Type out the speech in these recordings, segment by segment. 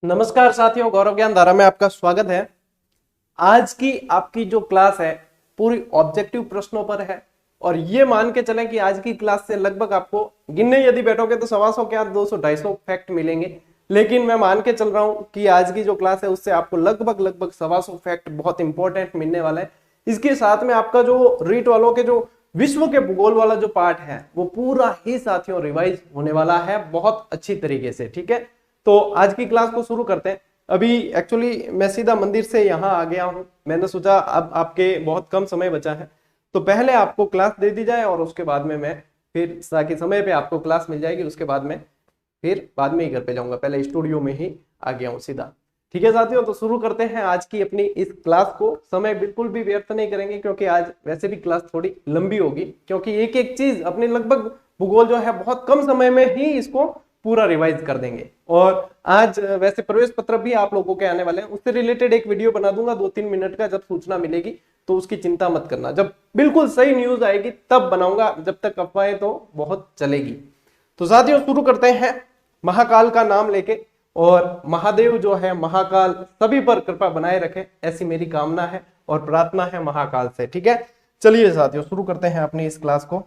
नमस्कार साथियों, गौरव ज्ञान धारा में आपका स्वागत है। आज की आपकी जो क्लास है पूरी ऑब्जेक्टिव प्रश्नों पर है और ये मान के चलें कि आज की क्लास से लगभग आपको गिनने यदि बैठोगे तो 125 क्या 200-250 फैक्ट मिलेंगे। लेकिन मैं मान के चल रहा हूं कि आज की जो क्लास है उससे आपको लगभग 125 फैक्ट बहुत इंपॉर्टेंट मिलने वाला है। इसके साथ में आपका जो रीट वालों के जो विश्व के भूगोल वाला जो पार्ट है वो पूरा ही साथियों रिवाइज होने वाला है बहुत अच्छी तरीके से। ठीक है, तो आज की क्लास को शुरू करते हैं। अभी एक्चुअली मैं सीधा मंदिर से यहाँ आ गया हूँ। मैंने सोचा अब आपके बहुत कम समय बचा है तो पहले आपको क्लास दे दी जाए और उसके बाद में मैं फिर ताकि समय पे आपको क्लास मिल जाएगी, उसके बाद में फिर बाद में ही घर पे जाऊंगा। पहले स्टूडियो में ही आ गया हूँ सीधा। ठीक है साथियों, तो शुरू करते हैं आज की अपनी इस क्लास को। समय बिल्कुल भी व्यर्थ नहीं करेंगे क्योंकि आज वैसे भी क्लास थोड़ी लंबी होगी, क्योंकि एक एक चीज अपनी लगभग भूगोल जो है बहुत कम समय में ही इसको पूरा रिवाइज कर देंगे। और आज वैसे प्रवेश पत्र भी आप लोगों के आने वाले हैं, उससे रिलेटेड एक वीडियो बना दूंगा 2-3 मिनट का। जब सूचना मिलेगी तो उसकी चिंता मत करना, जब बिल्कुल सही न्यूज आएगी तब बनाऊंगा, जब तक अफवाहें तो बहुत चलेगी। तो साथियों शुरू करते हैं महाकाल का नाम लेके। और महादेव जो है महाकाल सभी पर कृपा बनाए रखे, ऐसी मेरी कामना है और प्रार्थना है महाकाल से। ठीक है, चलिए साथियों शुरू करते हैं अपनी इस क्लास को।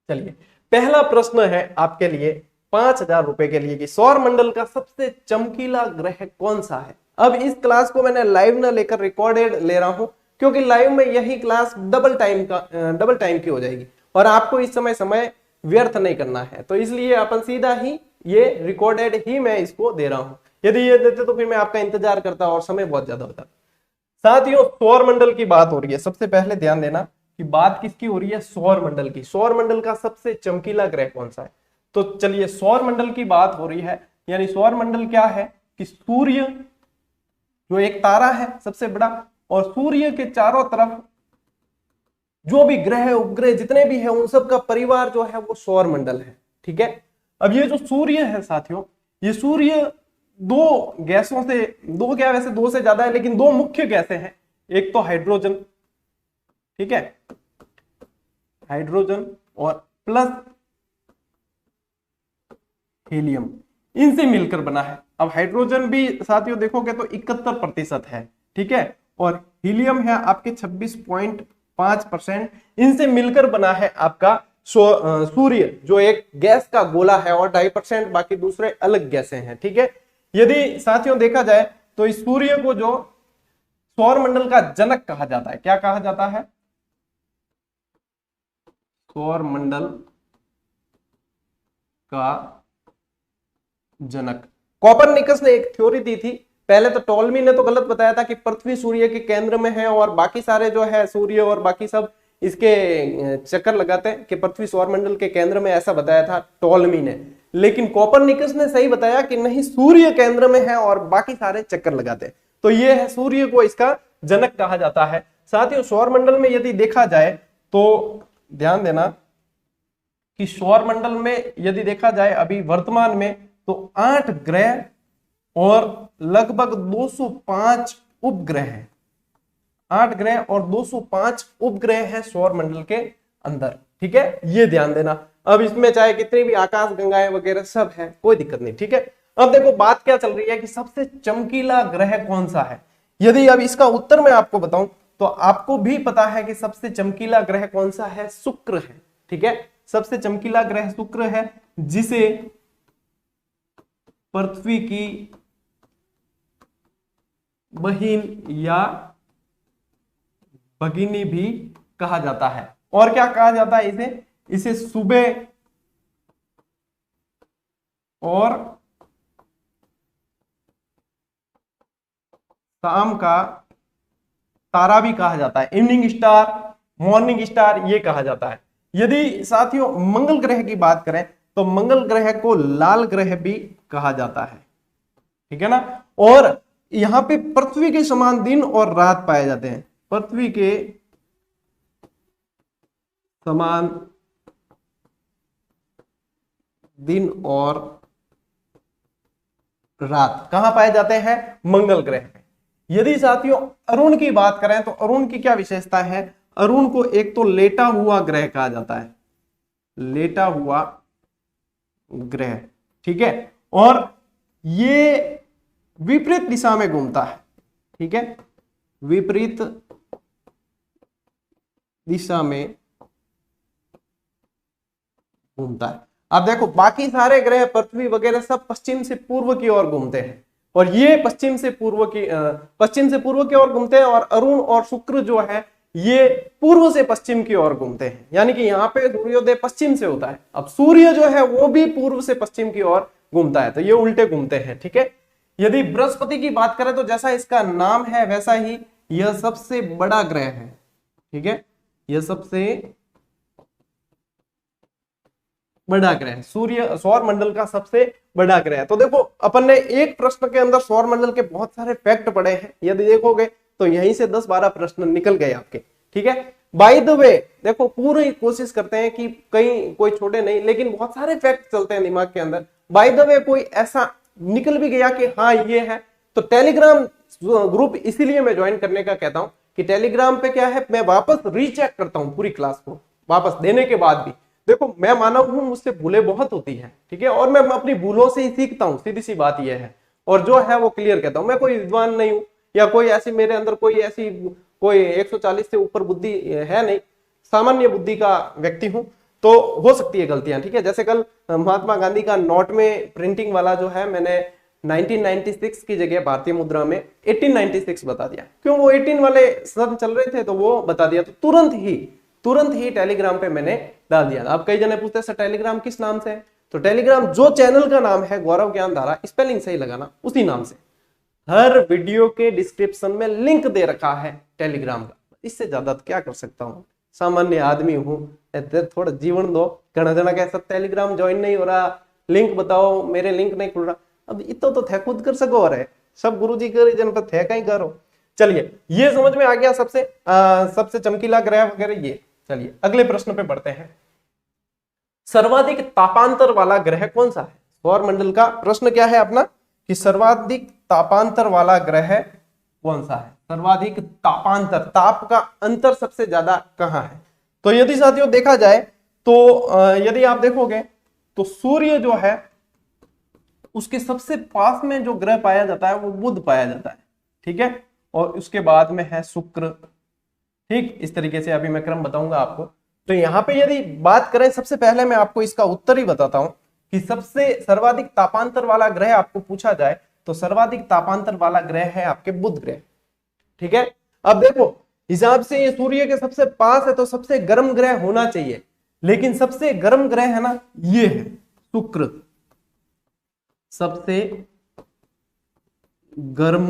चलिए, पहला प्रश्न है आपके लिए 5,000 रुपए के लिए कि सौर मंडल का सबसे चमकीला ग्रह कौन सा है। अब इस क्लास को मैंने लाइव न लेकर रिकॉर्डेड ले रहा हूं क्योंकि लाइव में यही क्लास डबल टाइम की हो जाएगी और आपको इस समय व्यर्थ नहीं करना है। तो इसलिए अपन सीधा ही ये रिकॉर्डेड ही मैं इसको दे रहा हूं। यदि ये देते तो फिर मैं आपका इंतजार करता और समय बहुत ज्यादा होता। साथियों सौर मंडल की बात हो रही है, सबसे पहले ध्यान देना कि बात किसकी हो रही है, सौर मंडल की। सौर मंडल का सबसे चमकीला ग्रह कौन सा है। तो चलिए सौर मंडल की बात हो रही है, यानी सौर मंडल क्या है कि सूर्य जो एक तारा है सबसे बड़ा, और सूर्य के चारों तरफ जो भी ग्रह उपग्रह जितने भी हैं उन सब का परिवार जो है वो सौर मंडल है। ठीक है, अब ये जो सूर्य है साथियों, ये सूर्य दो गैसों से, दो क्या वैसे दो से ज्यादा है लेकिन दो मुख्य गैसें हैं। एक तो हाइड्रोजन, ठीक है, हाइड्रोजन और प्लस हीलियम, इनसे मिलकर बना है। अब हाइड्रोजन भी साथियों देखोगे तो 71% है, ठीक है, और हीलियम है आपके 26.5%। इनसे मिलकर बना है आपका सूर्य, जो एक गैस का गोला है, और 2.5% बाकी दूसरे अलग गैसें हैं। ठीक है, यदि साथियों देखा जाए तो इस सूर्य को जो सौर मंडल का जनक कहा जाता है, क्या कहा जाता है, सौर मंडल का जनक। कोपरनिकस ने एक थ्योरी दी थी पहले, तो टॉलमी ने तो गलत बताया था कि पृथ्वी सूर्य के केंद्र में है और बाकी सारे जो है सूर्य और बाकी सब इसके चक्कर लगाते हैं कि पृथ्वी सौर मंडल के केंद्र में, ऐसा बताया था टॉलमी ने। लेकिन कोपरनिकस ने सही बताया कि नहीं, सूर्य केंद्र में है और बाकी सारे चक्कर लगाते हैं। तो ये है, सूर्य को इसका जनक कहा जाता है। साथ ही सौर मंडल में यदि देखा जाए तो ध्यान देना कि सौर मंडल में यदि देखा जाए अभी वर्तमान में तो 8 ग्रह और लगभग 205 उपग्रह हैं। 8 ग्रह और 205 उपग्रह हैं सौर मंडल के अंदर। ठीक है, ये ध्यान देना। अब इसमें चाहे कितनी भी आकाश गंगाएं वगैरह सब है, कोई दिक्कत नहीं। ठीक है, अब देखो बात क्या चल रही है कि सबसे चमकीला ग्रह कौन सा है। यदि अब इसका उत्तर मैं आपको बताऊं तो आपको भी पता है कि सबसे चमकीला ग्रह कौन सा है, शुक्र है। ठीक है, सबसे चमकीला ग्रह शुक्र है, जिसे पृथ्वी की बहिन या भगिनी भी कहा जाता है। और क्या कहा जाता है इसे सुबह और शाम का तारा भी कहा जाता है, इवनिंग स्टार, मॉर्निंग स्टार ये कहा जाता है। यदि साथियों मंगल ग्रह की बात करें तो मंगल ग्रह को लाल ग्रह भी कहा जाता है। ठीक है ना, और यहां पे पृथ्वी के समान दिन और रात पाए जाते हैं, पृथ्वी के समान दिन और रात कहां पाए जाते हैं, मंगल ग्रह में। यदि साथियों अरुण की बात करें तो अरुण की क्या विशेषता है, अरुण को एक तो लेटा हुआ ग्रह कहा जाता है, लेटा हुआ ग्रह। ठीक है, और ये विपरीत दिशा में घूमता है, ठीक है, विपरीत दिशा में घूमता है। अब देखो बाकी सारे ग्रह पृथ्वी वगैरह सब पश्चिम से पूर्व की ओर घूमते हैं और ये पश्चिम से पूर्व की ओर घूमते हैं, और अरुण और शुक्र जो है ये पूर्व से पश्चिम की ओर घूमते हैं, यानी कि यहाँ पे सूर्योदय पश्चिम से होता है। अब सूर्य जो है वो भी पूर्व से पश्चिम की ओर घूमता है, तो ये उल्टे घूमते हैं, ठीक है। यदि बृहस्पति की बात करें तो जैसा इसका नाम है वैसा ही यह सबसे बड़ा ग्रह है, ठीक है, यह सबसे बड़ा ग्रह, सूर्य सौर मंडल का सबसे बड़ा ग्रह है। तो देखो अपन ने एक प्रश्न के अंदर सौर मंडल के बहुत सारे फैक्ट पढ़े हैं, यदि देखोगे तो यहीं से 10-12 प्रश्न निकल गए आपके, ठीक है। बाय द वे देखो पूरी कोशिश करते हैं कि कहीं कोई छोटे नहीं, लेकिन बहुत सारे फैक्ट चलते हैं दिमाग के अंदर। बाय द वे कोई ऐसा निकल भी गया कि हाँ ये है, तो टेलीग्राम ग्रुप इसीलिए मैं ज्वाइन करने का कहता हूं कि टेलीग्राम पे क्या है, मैं वापस रीचेक करता हूं पूरी क्लास को वापस देने के बाद भी। देखो मैं मानव हूं, मुझसे भूलें बहुत होती है, ठीक है, और मैं अपनी भूलों से ही सीखता हूं, सीधी सी बात यह है, और जो है वो क्लियर कहता हूं। मैं कोई विद्वान नहीं हूं या कोई ऐसी मेरे अंदर कोई 140 से ऊपर बुद्धि है नहीं, सामान्य बुद्धि का व्यक्ति हूं, तो हो सकती है गलतियां, ठीक है। जैसे कल महात्मा गांधी का नोट में प्रिंटिंग वाला जो है मैंने 1996 की जगह भारतीय मुद्रा में 1896 बता दिया, क्यों, वो 18 वाले सन चल रहे थे तो वो बता दिया, तो तुरंत ही टेलीग्राम पे मैंने डाल दिया। अब कई जने पूछते हैं टेलीग्राम किस नाम से है, तो टेलीग्राम जो चैनल का नाम है गौरव ज्ञान धारा, स्पेलिंग सही लगाना, उसी नाम से हर वीडियो के डिस्क्रिप्शन में लिंक दे रखा है टेलीग्राम का। इससे ज्यादा तो क्या कर सकता हूँ, सामान्य आदमी हूँ, थोड़ा जीवन दो। घना जना कह सकते टेलीग्राम ज्वाइन नहीं हो रहा, लिंक बताओ, मेरे लिंक नहीं खुल रहा। अब इतो तो थे खुद कर सको, अरे सब गुरु जी कर जन पर थे कहीं करो। चलिए ये समझ में आ गया सबसे चमकीला ग्रह वगैरह ये। चलिए अगले प्रश्न पे बढ़ते हैं। सर्वाधिक तापांतर वाला ग्रह कौन सा है? सौर मंडल का प्रश्न क्या है अपना कि सर्वाधिक तापांतर वाला ग्रह कौन सा है? सर्वाधिक तापांतर, ताप का अंतर सबसे ज्यादा कहां है? तो यदि साथियों देखा जाए तो यदि आप देखोगे तो सूर्य जो है उसके सबसे पास में जो ग्रह पाया जाता है वो बुध पाया जाता है, ठीक है, और उसके बाद में है शुक्र, ठीक। इस तरीके से अभी मैं क्रम बताऊंगा आपको। तो यहां पे यदि बात करें, सबसे पहले मैं आपको इसका उत्तर ही बताता हूं कि सबसे सर्वाधिक तापांतर वाला ग्रह आपको पूछा जाए तो सर्वाधिक तापांतर वाला ग्रह है आपके बुध ग्रह, ठीक है। अब देखो हिसाब से ये सूर्य के सबसे पास है तो सबसे गर्म ग्रह होना चाहिए, लेकिन सबसे गर्म ग्रह है ना ये है शुक्र, सबसे गर्म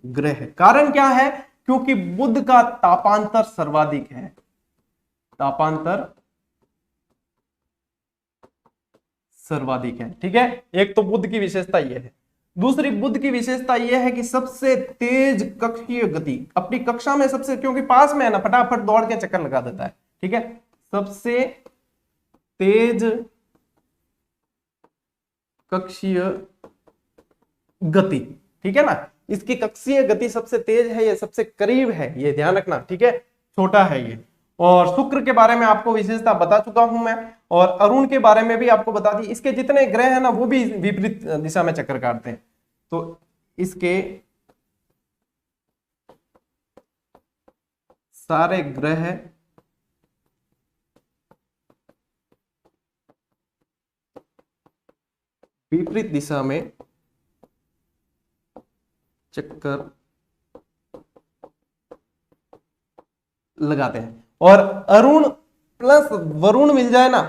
ग्रह। कारण क्या है? क्योंकि बुध का तापांतर सर्वाधिक है, तापांतर सर्वाधिक है, ठीक है। एक तो बुध की विशेषता यह है। दूसरी बुध की विशेषता यह है कि सबसे तेज कक्षीय गति, अपनी कक्षा में सबसे, क्योंकि पास में है ना, फटाफट दौड़ के चक्कर लगा देता है, ठीक है। सबसे तेज कक्षीय गति, ठीक है ना, इसकी कक्षीय गति सबसे तेज है, ये सबसे करीब है, ये ध्यान रखना, ठीक है, छोटा है ये। और शुक्र के बारे में आपको विशेषता बता चुका हूं मैं, और अरुण के बारे में भी आपको बता दी। इसके जितने ग्रह हैं ना वो भी विपरीत दिशा में चक्कर काटते हैं, तो इसके सारे ग्रह विपरीत दिशा में चक्कर लगाते हैं। और अरुण प्लस वरुण मिल जाए ना,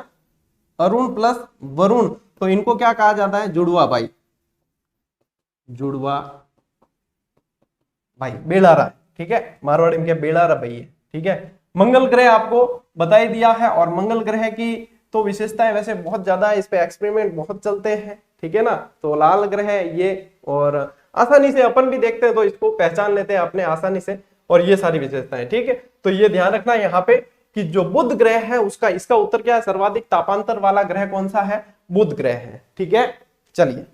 अरुण प्लस वरुण, तो इनको क्या कहा जाता है? जुड़वा भाई, जुड़वा भाई, बेलारा, ठीक है, मारवाड़ी में क्या बेलारा भाई है, ठीक है। मंगल ग्रह आपको बता ही दिया है, और मंगल ग्रह की तो विशेषताएं वैसे बहुत ज्यादा है, इस पे एक्सपेरिमेंट बहुत चलते हैं, ठीक है ना। तो लाल ग्रह है ये, और आसानी से अपन भी देखते हैं तो इसको पहचान लेते हैं अपने आसानी से, और ये सारी विशेषताएं, ठीक है। तो ये ध्यान रखना यहाँ पे कि जो बुध ग्रह है उसका, इसका उत्तर क्या है? सर्वाधिक तापांतर वाला ग्रह कौन सा है? बुध ग्रह है, ठीक है। चलिए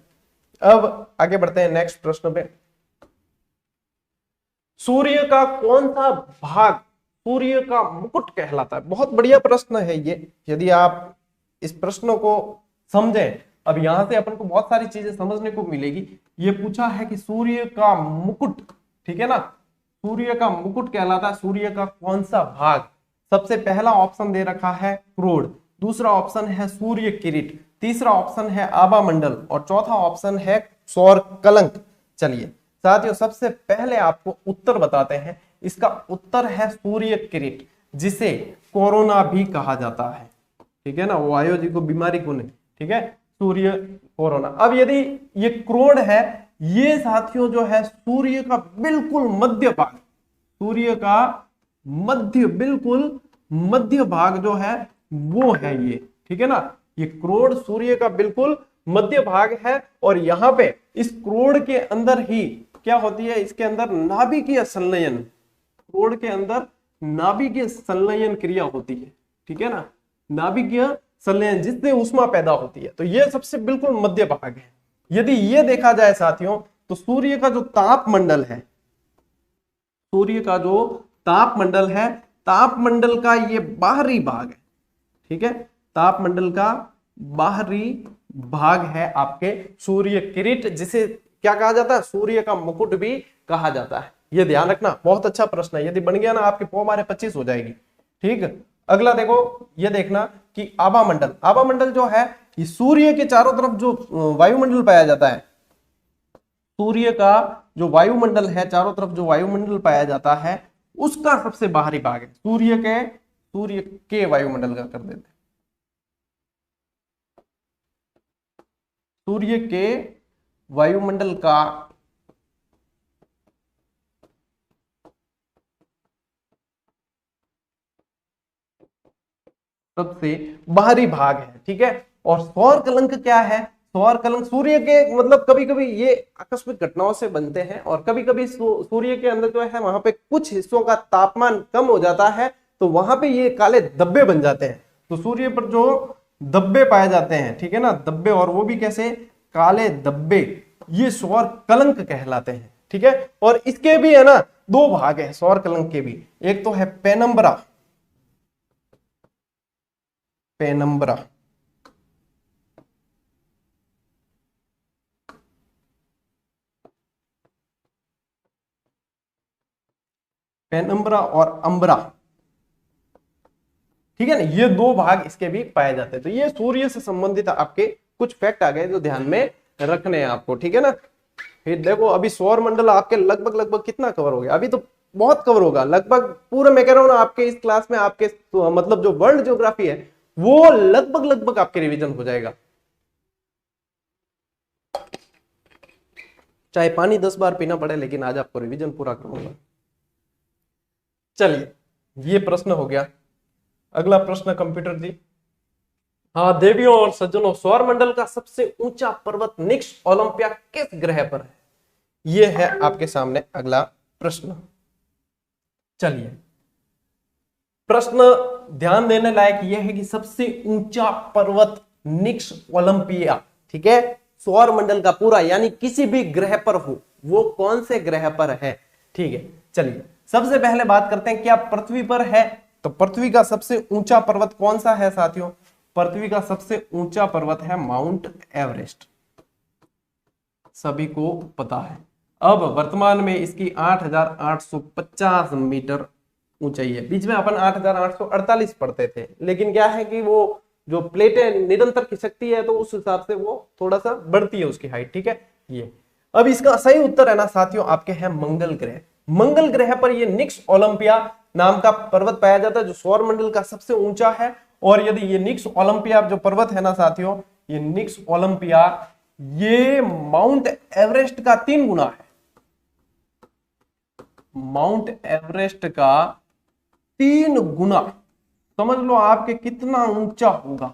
अब आगे बढ़ते हैं नेक्स्ट प्रश्न पे। सूर्य का कौन सा भाग सूर्य का मुकुट कहलाता है? बहुत बढ़िया प्रश्न है ये। यदि आप इस प्रश्न को समझें अब यहां से अपन को बहुत सारी चीजें समझने को मिलेगी। ये पूछा है कि सूर्य का मुकुट, ठीक है ना, सूर्य का मुकुट कहलाता है सूर्य का कौन सा भाग। सबसे पहला ऑप्शन दे रखा है क्रोड़, दूसरा ऑप्शन है सूर्य किरीट, तीसरा ऑप्शन है आभा मंडल और चौथा ऑप्शन है सौर कलंक। चलिए साथियों, सबसे पहले आपको उत्तर बताते हैं। इसका उत्तर है सूर्य किरीट, जिसे कोरोना भी कहा जाता है, ठीक है ना, वायु जी को बीमारी को नहीं, ठीक है, सूर्य कोरोना। अब यदि ये क्रोड़ है, ये साथियों जो है सूर्य का बिल्कुल मध्य भाग, सूर्य का मध्य, बिल्कुल मध्य भाग जो है वो है ये, ठीक है ना, ये क्रोड़ सूर्य का बिल्कुल मध्य भाग है। और यहां पे इस क्रोड़ के अंदर ही क्या होती है, इसके अंदर नाभिकीय संलयन, क्रोड़ के अंदर नाभिकीय संलयन क्रिया होती है, ठीक है ना, नाभिकीय संलयन, जिससे ऊष्मा पैदा होती है। तो ये सबसे बिल्कुल मध्य भाग है। यदि ये देखा जाए साथियों, तो सूर्य का जो तापमंडल है, सूर्य का जो तापमंडल है, तापमंडल का ये बाहरी भाग है, ठीक है, तापमंडल का बाहरी भाग है आपके सूर्य किरीट, जिसे क्या कहा जाता है, सूर्य का मुकुट भी कहा जाता है। ये ध्यान रखना, बहुत अच्छा प्रश्न है, यदि बन गया ना आपके पौ मारे 25 हो जाएगी। ठीक, अगला देखो, ये देखना कि आभा मंडल, आभा मंडल जो है ये सूर्य के चारों तरफ जो वायुमंडल पाया जाता है, सूर्य का जो वायुमंडल है, चारों तरफ जो वायुमंडल पाया जाता है, उसका सबसे बाहरी भाग है। सूर्य के वायुमंडल का कर देते, सूर्य के वायुमंडल का सबसे बाहरी भाग है, ठीक है। और सौर कलंक क्या है, सौर कलंक सूर्य के, मतलब कभी कभी ये आकस्मिक घटनाओं से बनते हैं और कभी कभी सूर्य के अंदर जो है वहां पे कुछ हिस्सों का तापमान कम हो जाता है, तो वहां पे ये काले धब्बे बन जाते हैं। तो सूर्य पर जो धब्बे पाए जाते हैं, ठीक है ना, धब्बे, और वो भी कैसे, काले धब्बे, ये सौर कलंक कहलाते हैं, ठीक है। और इसके भी है ना दो भाग है सौर कलंक के भी, एक तो है पेनम्बरा, पेनम्बरा, पेनम्बरा और अंबरा, ठीक है ना, ये दो भाग इसके भी पाए जाते हैं। तो ये सूर्य से संबंधित आपके कुछ फैक्ट आ गए जो ध्यान में रखने हैं आपको, ठीक है ना। फिर देखो, अभी सौर मंडल आपके लगभग कितना कवर हो गया, अभी तो बहुत कवर होगा, लगभग पूरा, मैं कह रहा हूं ना, आपके इस क्लास में आपके मतलब जो वर्ल्ड ज्योग्राफी है वो लगभग आपके रिवीजन हो जाएगा। चाहे पानी 10 बार पीना पड़े, लेकिन आज आपको रिवीजन पूरा करूंगा। चलिए, ये प्रश्न हो गया। अगला प्रश्न कंप्यूटर जी। हाँ देवियों और सज्जनों, सौर मंडल का सबसे ऊंचा पर्वत निक्स ओलंपिया किस ग्रह पर है? यह है आपके सामने अगला प्रश्न। चलिए, प्रश्न ध्यान देने लायक यह है कि सबसे ऊंचा पर्वत निक्स ओलंपिया, ठीक है, सौर मंडल का पूरा, यानी किसी भी ग्रह पर हो, वो कौन से ग्रह पर है, ठीक है। चलिए, सबसे पहले बात करते हैं क्या पृथ्वी पर है। तो पृथ्वी का सबसे ऊंचा पर्वत कौन सा है साथियों? पृथ्वी का सबसे ऊंचा पर्वत है माउंट एवरेस्ट, सभी को पता है। अब वर्तमान में इसकी 8,850 मीटर ऊंचाई है। बीच में अपन 8,848 पढ़ते थे, लेकिन क्या है कि वो जो प्लेटें निरंतर खिसकती है, तो उस हिसाब से वो थोड़ा सा बढ़ती है उसकी हाइट, ठीक है। ये अब इसका सही उत्तर है ना साथियों, आपके है मंगल ग्रह। मंगल ग्रह पर ये निक्स ओलंपिया नाम का पर्वत पाया जाता है, जो सौर मंडल का सबसे ऊंचा है। और यदि ये निक्स ओलंपिया जो पर्वत है ना साथियों, ये निक्स ओलंपिया, ये माउंट एवरेस्ट का 3 गुना है, माउंट एवरेस्ट का 3 गुना। समझ लो आपके कितना ऊंचा होगा,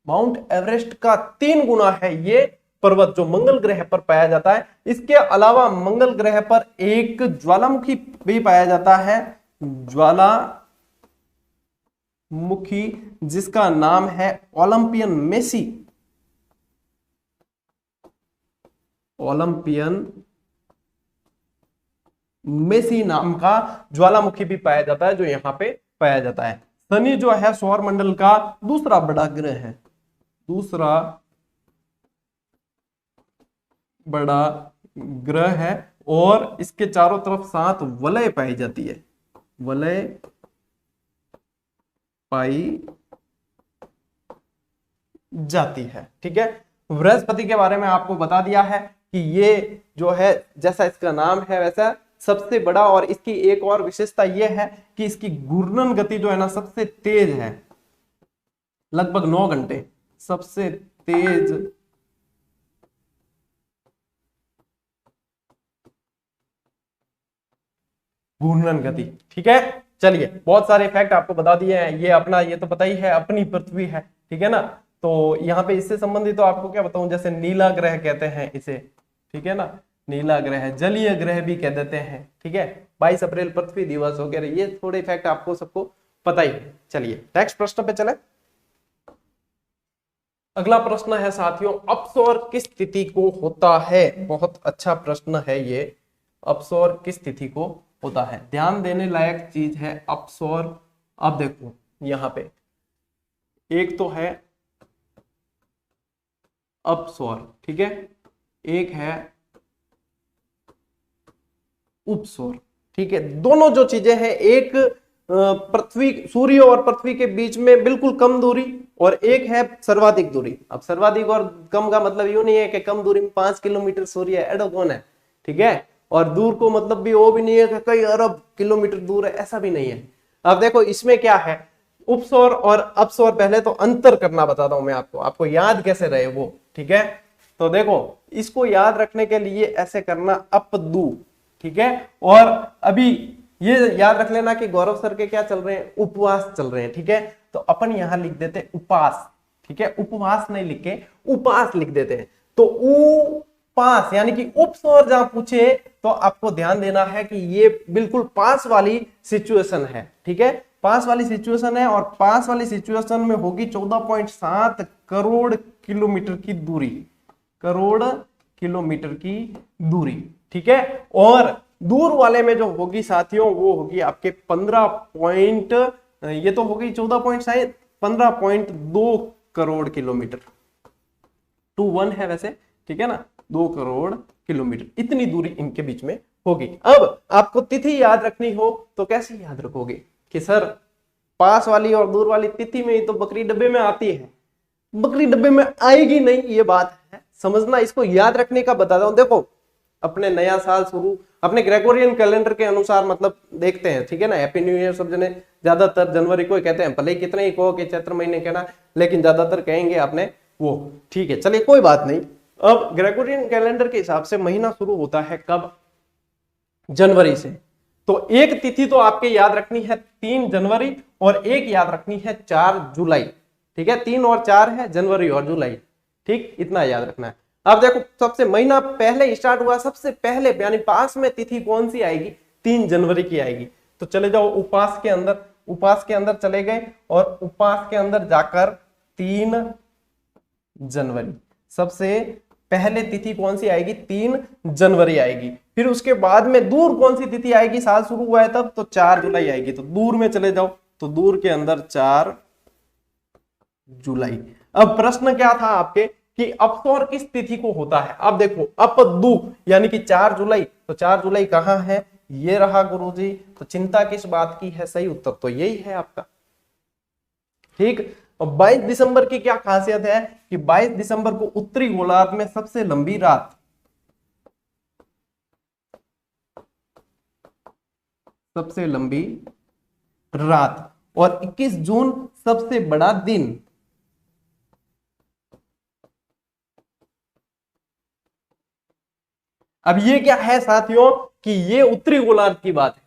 माउंट एवरेस्ट का 3 गुना है ये पर्वत जो मंगल ग्रह पर पाया जाता है। इसके अलावा मंगल ग्रह पर एक ज्वालामुखी भी पाया जाता है, ज्वालामुखी, जिसका नाम है ओलंपियन मेसी, ओलंपियन मेसी नाम का ज्वालामुखी भी पाया जाता है, जो यहां पे पाया जाता है। शनि जो है सौर मंडल का दूसरा बड़ा ग्रह है, दूसरा बड़ा ग्रह है और इसके चारों तरफ 7 वलय पाई जाती है, वलय पाई जाती है। ठीक है, बृहस्पति के बारे में आपको बता दिया है कि ये जो है जैसा इसका नाम है वैसा सबसे बड़ा, और इसकी एक और विशेषता यह है कि इसकी घूर्णन गति जो है ना सबसे तेज है, लगभग 9 घंटे, सबसे तेज घूर्णन गति। ठीक है, चलिए बहुत सारे फैक्ट आपको बता दिए हैं। ये अपना, ये तो पता ही है, अपनी पृथ्वी है। ठीक है ना, तो यहाँ पे इससे संबंधित तो आपको क्या बताऊं, जैसे नीला ग्रह कहते हैं इसे। ठीक है ना, नीला ग्रह, जलीय ग्रह भी कह देते हैं। ठीक है, 22 अप्रैल पृथ्वी दिवस वगैरह, ये थोड़े फैक्ट आपको सबको पता ही है। चलिए नेक्स्ट प्रश्न पे चले। अगला प्रश्न है साथियों, अपसौर किस तिथि को होता है? बहुत अच्छा प्रश्न है ये, अपसौर किस तिथि को होता है? ध्यान देने लायक चीज है अपसौर। अब देखो यहां पे एक तो है अपसौर, ठीक है, एक है उपसौर। ठीक है, दोनों जो चीजें हैं, एक पृथ्वी, सूर्य और पृथ्वी के बीच में बिल्कुल कम दूरी, और एक है सर्वाधिक दूरी। अब सर्वाधिक और कम का मतलब यूं नहीं है कि कम दूरी में 5 किलोमीटर सूर्य है, एडो कौन है। ठीक है, और दूर को मतलब भी वो भी नहीं है कि कई अरब किलोमीटर दूर है, ऐसा भी नहीं है। अब देखो इसमें क्या है, उपसौर और अपसौर, पहले तो अंतर करना बताता हूं मैं आपको, आपको याद कैसे रहे वो। ठीक है, तो देखो इसको याद रखने के लिए ऐसे करना, अपदू। ठीक है, और अभी ये याद रख लेना कि गौरव सर के क्या चल रहे हैं, उपवास चल रहे हैं। ठीक है, तो अपन यहां लिख देते उपास। ठीक है, उपवास नहीं लिख के उपास लिख देते हैं। तो उपास यानी कि उपसौर जहां पूछे तो आपको ध्यान देना है कि ये बिल्कुल पास वाली सिचुएशन है। ठीक है, पास वाली सिचुएशन है, और पास वाली सिचुएशन में होगी 14.7 करोड़ किलोमीटर की दूरी, करोड़ किलोमीटर की दूरी। ठीक है, और दूर वाले में जो होगी साथियों वो होगी आपके 15 पॉइंट, ये तो होगी 14.7, 15.2 करोड़ किलोमीटर, 21 है वैसे। ठीक है ना, 2 करोड़ किलोमीटर, इतनी दूरी इनके बीच में होगी। अब आपको तिथि याद रखनी हो तो कैसे याद रखोगे कि सर पास वाली और दूर वाली तिथि में ही तो बकरी डब्बे में आती है, बकरी डब्बे में आएगी नहीं, ये बात है, समझना। इसको याद रखने का बताता हूं। देखो अपने नया साल शुरू अपने ग्रेगोरियन कैलेंडर के अनुसार मतलब देखते हैं। ठीक है ना, हैप्पी न्यू ईयर सब जने ज्यादातर जनवरी को ही कहते हैं, भले ही कितने ही कहो कि चैत्र महीने कहना, लेकिन ज्यादातर कहेंगे आपने वो। ठीक है, चलिए कोई बात नहीं। अब ग्रेगोरियन कैलेंडर के हिसाब से महीना शुरू होता है कब, जनवरी से। तो एक तिथि तो आपके याद रखनी है 3 जनवरी, और एक याद रखनी है 4 जुलाई। ठीक है, 3 और 4 है जनवरी और जुलाई। ठीक, इतना याद रखना है। अब देखो सबसे महीना पहले स्टार्ट हुआ, सबसे पहले यानी पास में तिथि कौन सी आएगी, 3 जनवरी की आएगी। तो चले जाओ उपास के अंदर, उपास के अंदर चले गए, और उपास के अंदर जाकर 3 जनवरी, सबसे पहले तिथि कौन सी आएगी, 3 जनवरी आएगी। फिर उसके बाद में दूर कौन सी तिथि आएगी, साल शुरू हुआ है तब, तो 4 जुलाई आएगी। तो दूर में चले जाओ, तो दूर के अंदर 4 जुलाई। अब प्रश्न क्या था आपके कि अपसौर किस तिथि को होता है। अब देखो अपदू यानी कि 4 जुलाई, तो 4 जुलाई कहां है, ये रहा गुरुजी। तो चिंता किस बात की है, सही उत्तर तो यही है आपका। ठीक, और 22 दिसंबर की क्या खासियत है कि 22 दिसंबर को उत्तरी गोलार्ध में सबसे लंबी रात, सबसे लंबी रात, और 21 जून सबसे बड़ा दिन। अब ये क्या है साथियों कि ये उत्तरी गोलार्ध की बात है,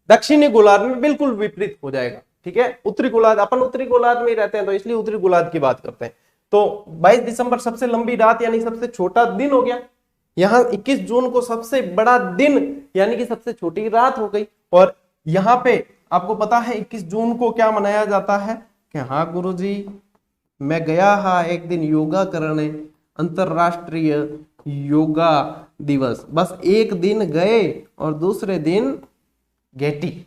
दक्षिणी गोलार्ध में बिल्कुल विपरीत हो जाएगा। ठीक है, उत्तरी गोलार्ध, अपन उत्तरी गोलार्ध में ही रहते हैं तो इसलिए उत्तरी गोलार्ध की बात करते हैं। तो 22 दिसंबर सबसे लंबी रात यानी सबसे छोटा दिन हो गया। यहां 21 जून को सबसे बड़ा दिन यानी कि सबसे छोटी रात हो गई। और यहां पे आपको पता है 21 जून को क्या मनाया जाता है कि हाँ गुरुजी मैं गया हा एक दिन योगा करने, अंतरराष्ट्रीय योगा दिवस। बस एक दिन गए और दूसरे दिन गेटी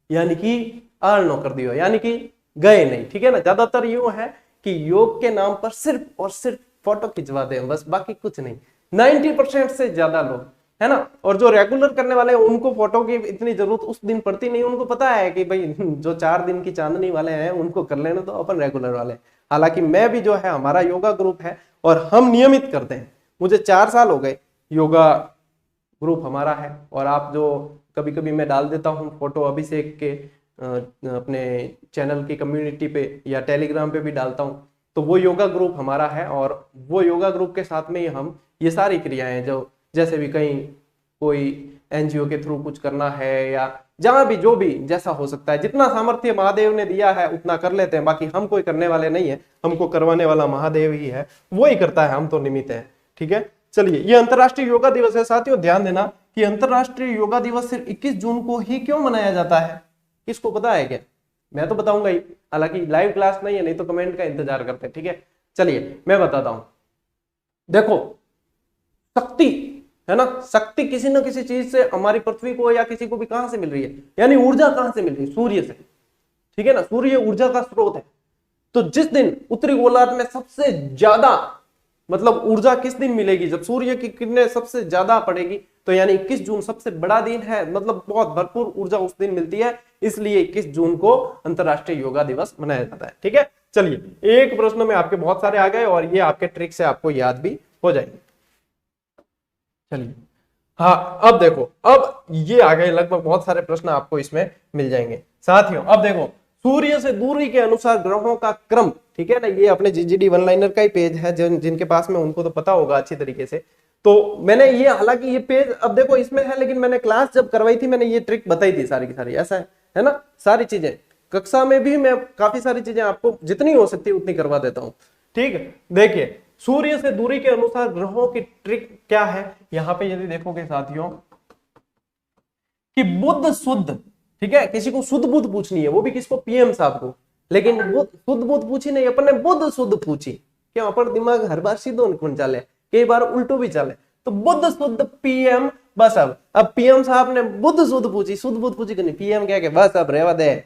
यानी कि आर्नो कर दियो, यानी कि गए नहीं। ठीक है ना, ज्यादातर यूं है कि योग के नाम पर सिर्फ और सिर्फ फोटो खिंचवा दे बस, बाकी कुछ नहीं। 90% से ज्यादा लोग, है ना। और जो रेगुलर करने वाले हैं उनको फोटो की इतनी जरूरत उस दिन पड़ती नहीं, उनको पता है कि भाई जो 4 दिन की चांदनी वाले हैं उनको कर लेना, तो अपन रेगुलर वाले। हालांकि मैं भी जो है, हमारा योगा ग्रुप है और हम नियमित करते हैं। मुझे 4 साल हो गए योगा ग्रुप हमारा है। और आप जो कभी कभी मैं डाल देता हूँ फोटो अभिषेक के अपने चैनल की कम्युनिटी पे या टेलीग्राम पे भी डालता हूँ, तो वो योगा ग्रुप हमारा है। और वो योगा ग्रुप के साथ में ही हम ये सारी क्रियाएं, जो जैसे भी कहीं कोई एनजीओ के थ्रू कुछ करना है या जहां भी जो भी जैसा हो सकता है, जितना सामर्थ्य महादेव ने दिया है उतना कर लेते हैं। बाकी हम कोई करने वाले नहीं है, हमको करवाने वाला महादेव ही है, वो ही करता है, हम तो निमित्त है। ठीक है, चलिए, ये अंतरराष्ट्रीय योगा दिवस है साथियों। ध्यान देना कि अंतरराष्ट्रीय योगा दिवस सिर्फ 21 जून को ही क्यों मनाया जाता है, किसको पता है क्या? मैं तो बताऊंगा ही, हालांकि लाइव क्लास नहीं है, नहीं तो कमेंट का इंतजार करते हैं। ठीक है, चलिए मैं बताता हूं। देखो, शक्ति है ना, शक्ति किसी न किसी चीज से हमारी पृथ्वी को या किसी को भी कहां से मिल रही है, यानी ऊर्जा कहां से मिल रही है? सूर्य से। ठीक है ना, सूर्य ऊर्जा का स्रोत है। तो जिस दिन उत्तरी गोलार्ध में सबसे ज्यादा मतलब ऊर्जा किस दिन मिलेगी? जब सूर्य की किरणें सबसे ज्यादा पड़ेगी, तो यानी 21 जून सबसे बड़ा दिन है, मतलब बहुत भरपूर ऊर्जा उस दिन मिलती है, इसलिए 21 जून को अंतरराष्ट्रीय योगा दिवस मनाया जाता है। ठीक है, चलिए, एक प्रश्न में आपके बहुत सारे आ गए और ये आपके ट्रिक से आपको याद भी हो जाएंगे। चलिए, हाँ, अब देखो, अब ये आ गए लगभग बहुत सारे प्रश्न आपको इसमें मिल जाएंगे साथियों। अब देखो, सूर्य से दूरी के अनुसार ग्रहों का क्रम, ठीक है ना, ये अपने जीजीडी वन लाइनर का ही पेज है, जिनके पास में उनको तो पता होगा अच्छी तरीके से। तो मैंने ये, हालांकि ये पेज अब देखो इसमें है, लेकिन मैंने क्लास जब करवाई थी मैंने ये ट्रिक बताई थी सारी की सारी, ऐसा है ना। सारी चीजें कक्षा में भी मैं काफी सारी चीजें आपको जितनी हो सकती है उतनी करवा देता हूँ। ठीक है, देखिए, सूर्य से दूरी के अनुसार ग्रहों की ट्रिक क्या है, यहां पे यदि देखोगे साथियों कि बुध शुद्ध, ठीक है, किसी को शुद्ध बुध पूछनी है, वो भी किसको? पीएम साहब को। लेकिन शुद्ध बुध पूछी नहीं, अपन ने बुध शुद्ध पूछी। क्यों? अपन दिमाग हर बार सीधो कौन चले, कई बार उल्टो भी चले। तो बुध शुद्ध पीएम, बस अब पीएम साहब ने बुध शुद्ध पूछी, शुद्ध बुध पूछी कि नहीं, पीएम क्या के बस अब रेवा दे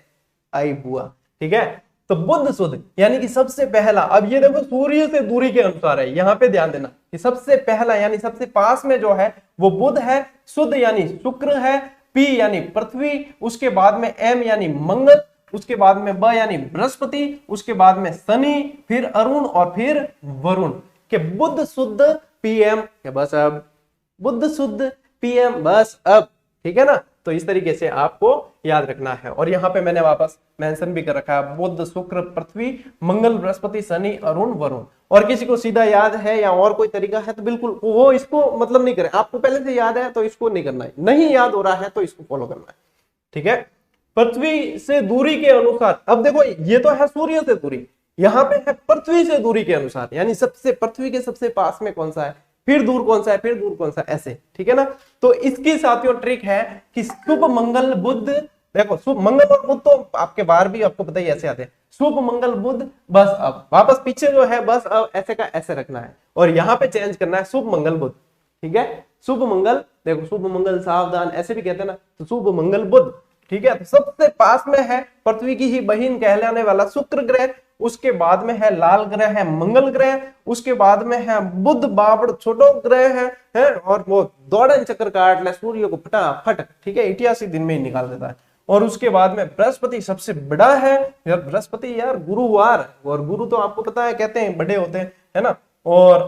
आई बुआ। ठीक है, तो बुध शुद्ध यानी कि सबसे पहला। अब ये देखो, सूर्य से दूरी के अनुसार है, यहां पे ध्यान देना कि सबसे पहला यानी सबसे पास में जो है वो बुध है, शुद्ध यानी शुक्र है, पी यानी पृथ्वी, उसके बाद में एम यानी मंगल, उसके बाद में ब यानी बृहस्पति, उसके बाद में शनि, फिर अरुण और फिर वरुण। के बुध शुद्ध पीएम, बस अब बुध शुद्ध पीएम, बस अब। ठीक है ना, तो इस तरीके से आपको याद रखना है। और यहाँ पे मैंने वापस मेंशन भी कर रखा है, बुध शुक्र पृथ्वी मंगल बृहस्पति शनि अरुण वरुण। और किसी को सीधा याद है या और कोई तरीका है तो बिल्कुल वो इसको मतलब नहीं करें, आपको पहले से याद है तो इसको नहीं करना है, नहीं याद हो रहा है तो इसको फॉलो करना है। ठीक है, पृथ्वी से दूरी के अनुसार, अब देखो ये तो है सूर्य से दूरी, यहाँ पे है पृथ्वी से दूरी के अनुसार, यानी सबसे पृथ्वी के सबसे पास में कौन सा है, फिर दूर कौन सा है, फिर दूर कौन सा, ऐसे। ठीक है ना, तो इसकी साथियों ट्रिक है कि शुभ मंगल बुध, देखो शुभ मंगल और बुध तो आपके बार भी आपको पता ही ऐसे आते हैं, शुभ मंगल बुध, बस अब वापस पीछे जो है बस अब ऐसे का ऐसे रखना है और यहाँ पे चेंज करना है शुभ मंगल बुध। ठीक है, शुभ मंगल, देखो शुभ मंगल सावधान ऐसे भी कहते हैं ना, तो शुभ मंगल बुध। ठीक है, तो सबसे पास में है पृथ्वी की ही बहन कहलाने वाला शुक्र ग्रह, उसके बाद में है लाल ग्रह है मंगल ग्रह, उसके बाद में है बुध बावड़ छोटो ग्रह है और वो दौड़न चक्कर काट ले सूर्य को फटाफट, ठीक है, 88 दिन में ही निकाल देता है। और उसके बाद में बृहस्पति सबसे बड़ा है यार, बृहस्पति यार गुरुवार, और गुरु तो आपको पता है कहते हैं बड़े होते हैं, है ना। और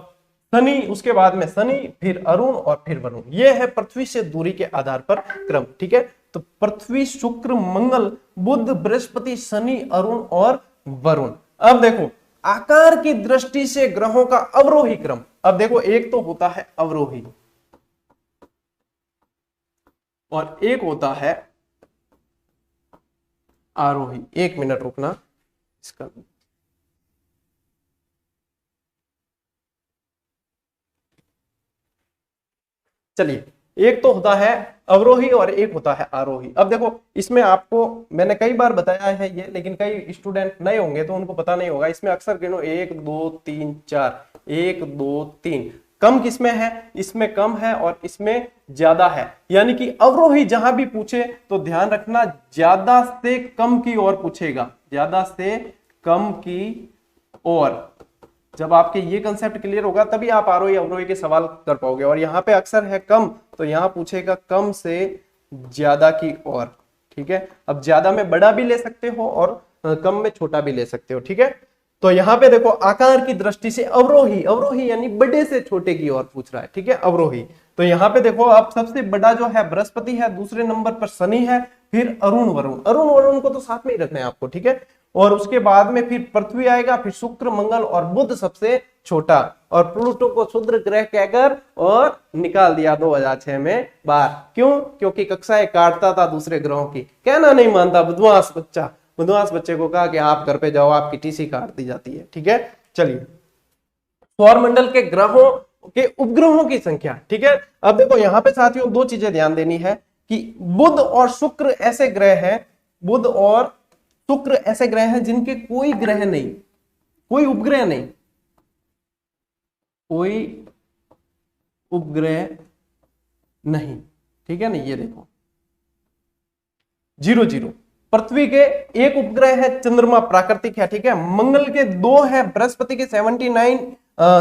शनि, उसके बाद में शनि, फिर अरुण और फिर वरुण। ये है पृथ्वी से दूरी के आधार पर क्रम। ठीक है, तो पृथ्वी शुक्र मंगल बुध बृहस्पति शनि अरुण और वरुण। अब देखो आकार की दृष्टि से ग्रहों का अवरोही क्रम। अब देखो एक तो होता है अवरोही और एक होता है आरोही। एक मिनट रुकना इसका, चलिए, एक तो होता है अवरोही और एक होता है आरोही। अब देखो इसमें आपको मैंने कई बार बताया है ये, लेकिन कई स्टूडेंट नए होंगे तो उनको पता नहीं होगा। इसमें अक्सर गिनो 1 2 3 4, 1 2 3। कम किसमें है? इसमें कम है और इसमें ज्यादा है। यानी कि अवरोही जहां भी पूछे तो ध्यान रखना ज्यादा से कम की ओर पूछेगा, ज्यादा से कम की ओर। जब आपके ये कंसेप्ट क्लियर होगा तभी आप आरोही अवरोही के सवाल कर पाओगे। और यहाँ पे अक्सर है कम, तो यहाँ पूछेगा कम से ज्यादा की ओर। ठीक है, अब ज्यादा में बड़ा भी ले सकते हो और कम में छोटा भी ले सकते हो। ठीक है, तो यहाँ पे देखो आकार की दृष्टि से अवरोही, अवरोही यानी बड़े से छोटे की ओर पूछ रहा है। ठीक है, अवरोही। तो यहाँ पे देखो आप सबसे बड़ा जो है बृहस्पति है, दूसरे नंबर पर शनि है, फिर अरुण वरुण, अरुण वरुण को तो साथ में ही रखना है आपको। ठीक है, और उसके बाद में फिर पृथ्वी आएगा, फिर शुक्र मंगल और बुध सबसे छोटा, और प्लूटो को क्षुद्र ग्रह कहकर और निकाल दिया 2006 में बाहर। क्यों? क्योंकि कक्षाएं काटता था दूसरे ग्रहों की, कहना नहीं मानता बदमाश बच्चा। बदमाश बच्चे को कहा कि आप घर पे जाओ, आपकी टीसी काट दी जाती है। ठीक है, चलिए सौर मंडल के ग्रहों के उपग्रहों की संख्या। ठीक है, अब देखो यहाँ पे साथियों दो चीजें ध्यान देनी है कि बुध और शुक्र ऐसे ग्रह हैं, बुध और शुक्र ऐसे ग्रह हैं जिनके कोई ग्रह नहीं, कोई उपग्रह नहीं, कोई उपग्रह नहीं। ठीक है ना, ये देखो 0 0। पृथ्वी के एक उपग्रह है, चंद्रमा प्राकृतिक है। ठीक है, मंगल के 2 है, बृहस्पति के 79,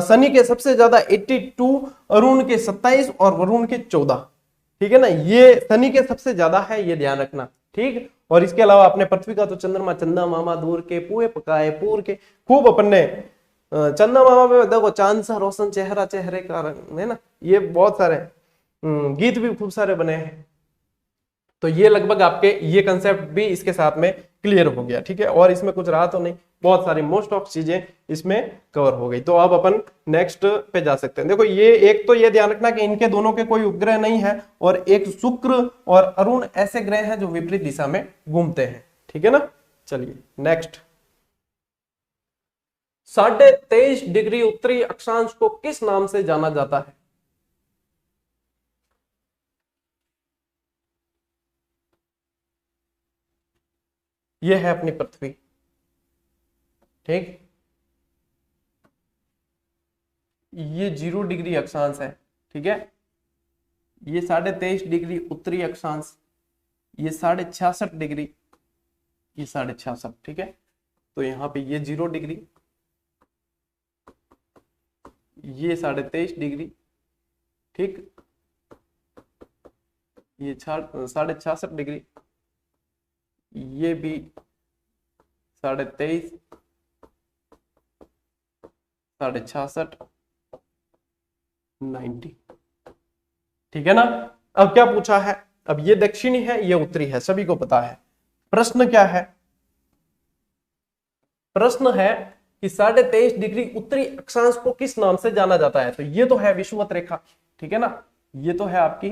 शनि के सबसे ज्यादा 82, अरुण के 27 और वरुण के 14। ठीक है ना, ये शनि के सबसे ज्यादा है, ये ध्यान रखना। ठीक, और इसके अलावा अपने पृथ्वी का तो चंद्रमा चंदा मामा दूर के पुए पकाए पूर के, खूब अपन ने चंदा मामा में देखो चांद सा रोशन चेहरा चेहरे का रंग, है ना, ये बहुत सारे गीत भी खूब सारे बने हैं। तो ये लगभग आपके ये कंसेप्ट भी इसके साथ में क्लियर हो गया। ठीक है, और इसमें कुछ रहा तो नहीं, बहुत सारी मोस्ट ऑफ चीजें इसमें कवर हो गई। तो अब अपन नेक्स्ट पे जा सकते हैं। देखो ये एक तो ये ध्यान रखना कि इनके दोनों के कोई उपग्रह नहीं है, और एक शुक्र और अरुण ऐसे ग्रह हैं जो विपरीत दिशा में घूमते हैं। ठीक है ना, चलिए नेक्स्ट। 23.5 डिग्री उत्तरी अक्षांश को किस नाम से जाना जाता है? यह है अपनी पृथ्वी। ठीक, ये 0 डिग्री अक्षांश है। ठीक है, ये 23.5 डिग्री उत्तरी अक्षांश, ये 66.5 डिग्री, ये 66.5। ठीक है, तो यहाँ पे ये 0 डिग्री, ये 23.5 डिग्री। ठीक, ये 66.5 डिग्री, ये भी 23.5, 66.5, 90। ठीक है ना, अब क्या पूछा है? अब ये दक्षिणी है, ये उत्तरी है, सभी को पता है। प्रश्न क्या है? प्रश्न है कि 23.5 डिग्री उत्तरी अक्षांश को किस नाम से जाना जाता है? तो ये तो है विषुवत रेखा। ठीक है ना, ये तो है आपकी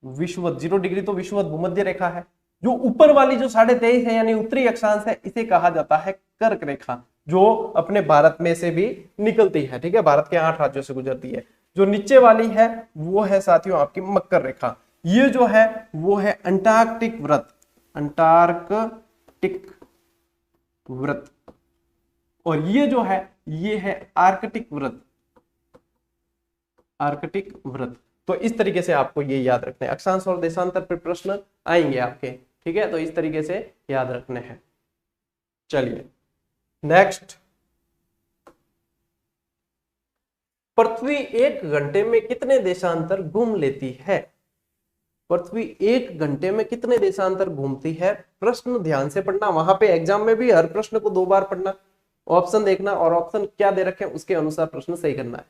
विषुवत, 0 डिग्री तो विषुवत भूमध्य रेखा है। जो ऊपर वाली जो 23.5 है यानी उत्तरी अक्षांश है, इसे कहा जाता है कर्क रेखा, जो अपने भारत में से भी निकलती है। ठीक है, भारत के 8 राज्यों से गुजरती है। जो नीचे वाली है वो है साथियों आपकी मकर रेखा। ये जो है वो है अंटार्कटिक व्रत, अंटार्कटिक व्रत। और ये जो है ये है आर्कटिक व्रत, आर्कटिक व्रत। तो इस तरीके से आपको ये याद रखना है। अक्षांश और देशांतर पर प्रश्न आएंगे आपके। ठीक है, तो इस तरीके से याद रखने हैं। चलिए नेक्स्ट। पृथ्वी 1 घंटे में कितने देशांतर घूम लेती है? पृथ्वी 1 घंटे में कितने देशांतर घूमती है? प्रश्न ध्यान से पढ़ना, वहां पे एग्जाम में भी हर प्रश्न को 2 बार पढ़ना, ऑप्शन देखना और ऑप्शन क्या दे रखे उसके अनुसार प्रश्न सही करना है।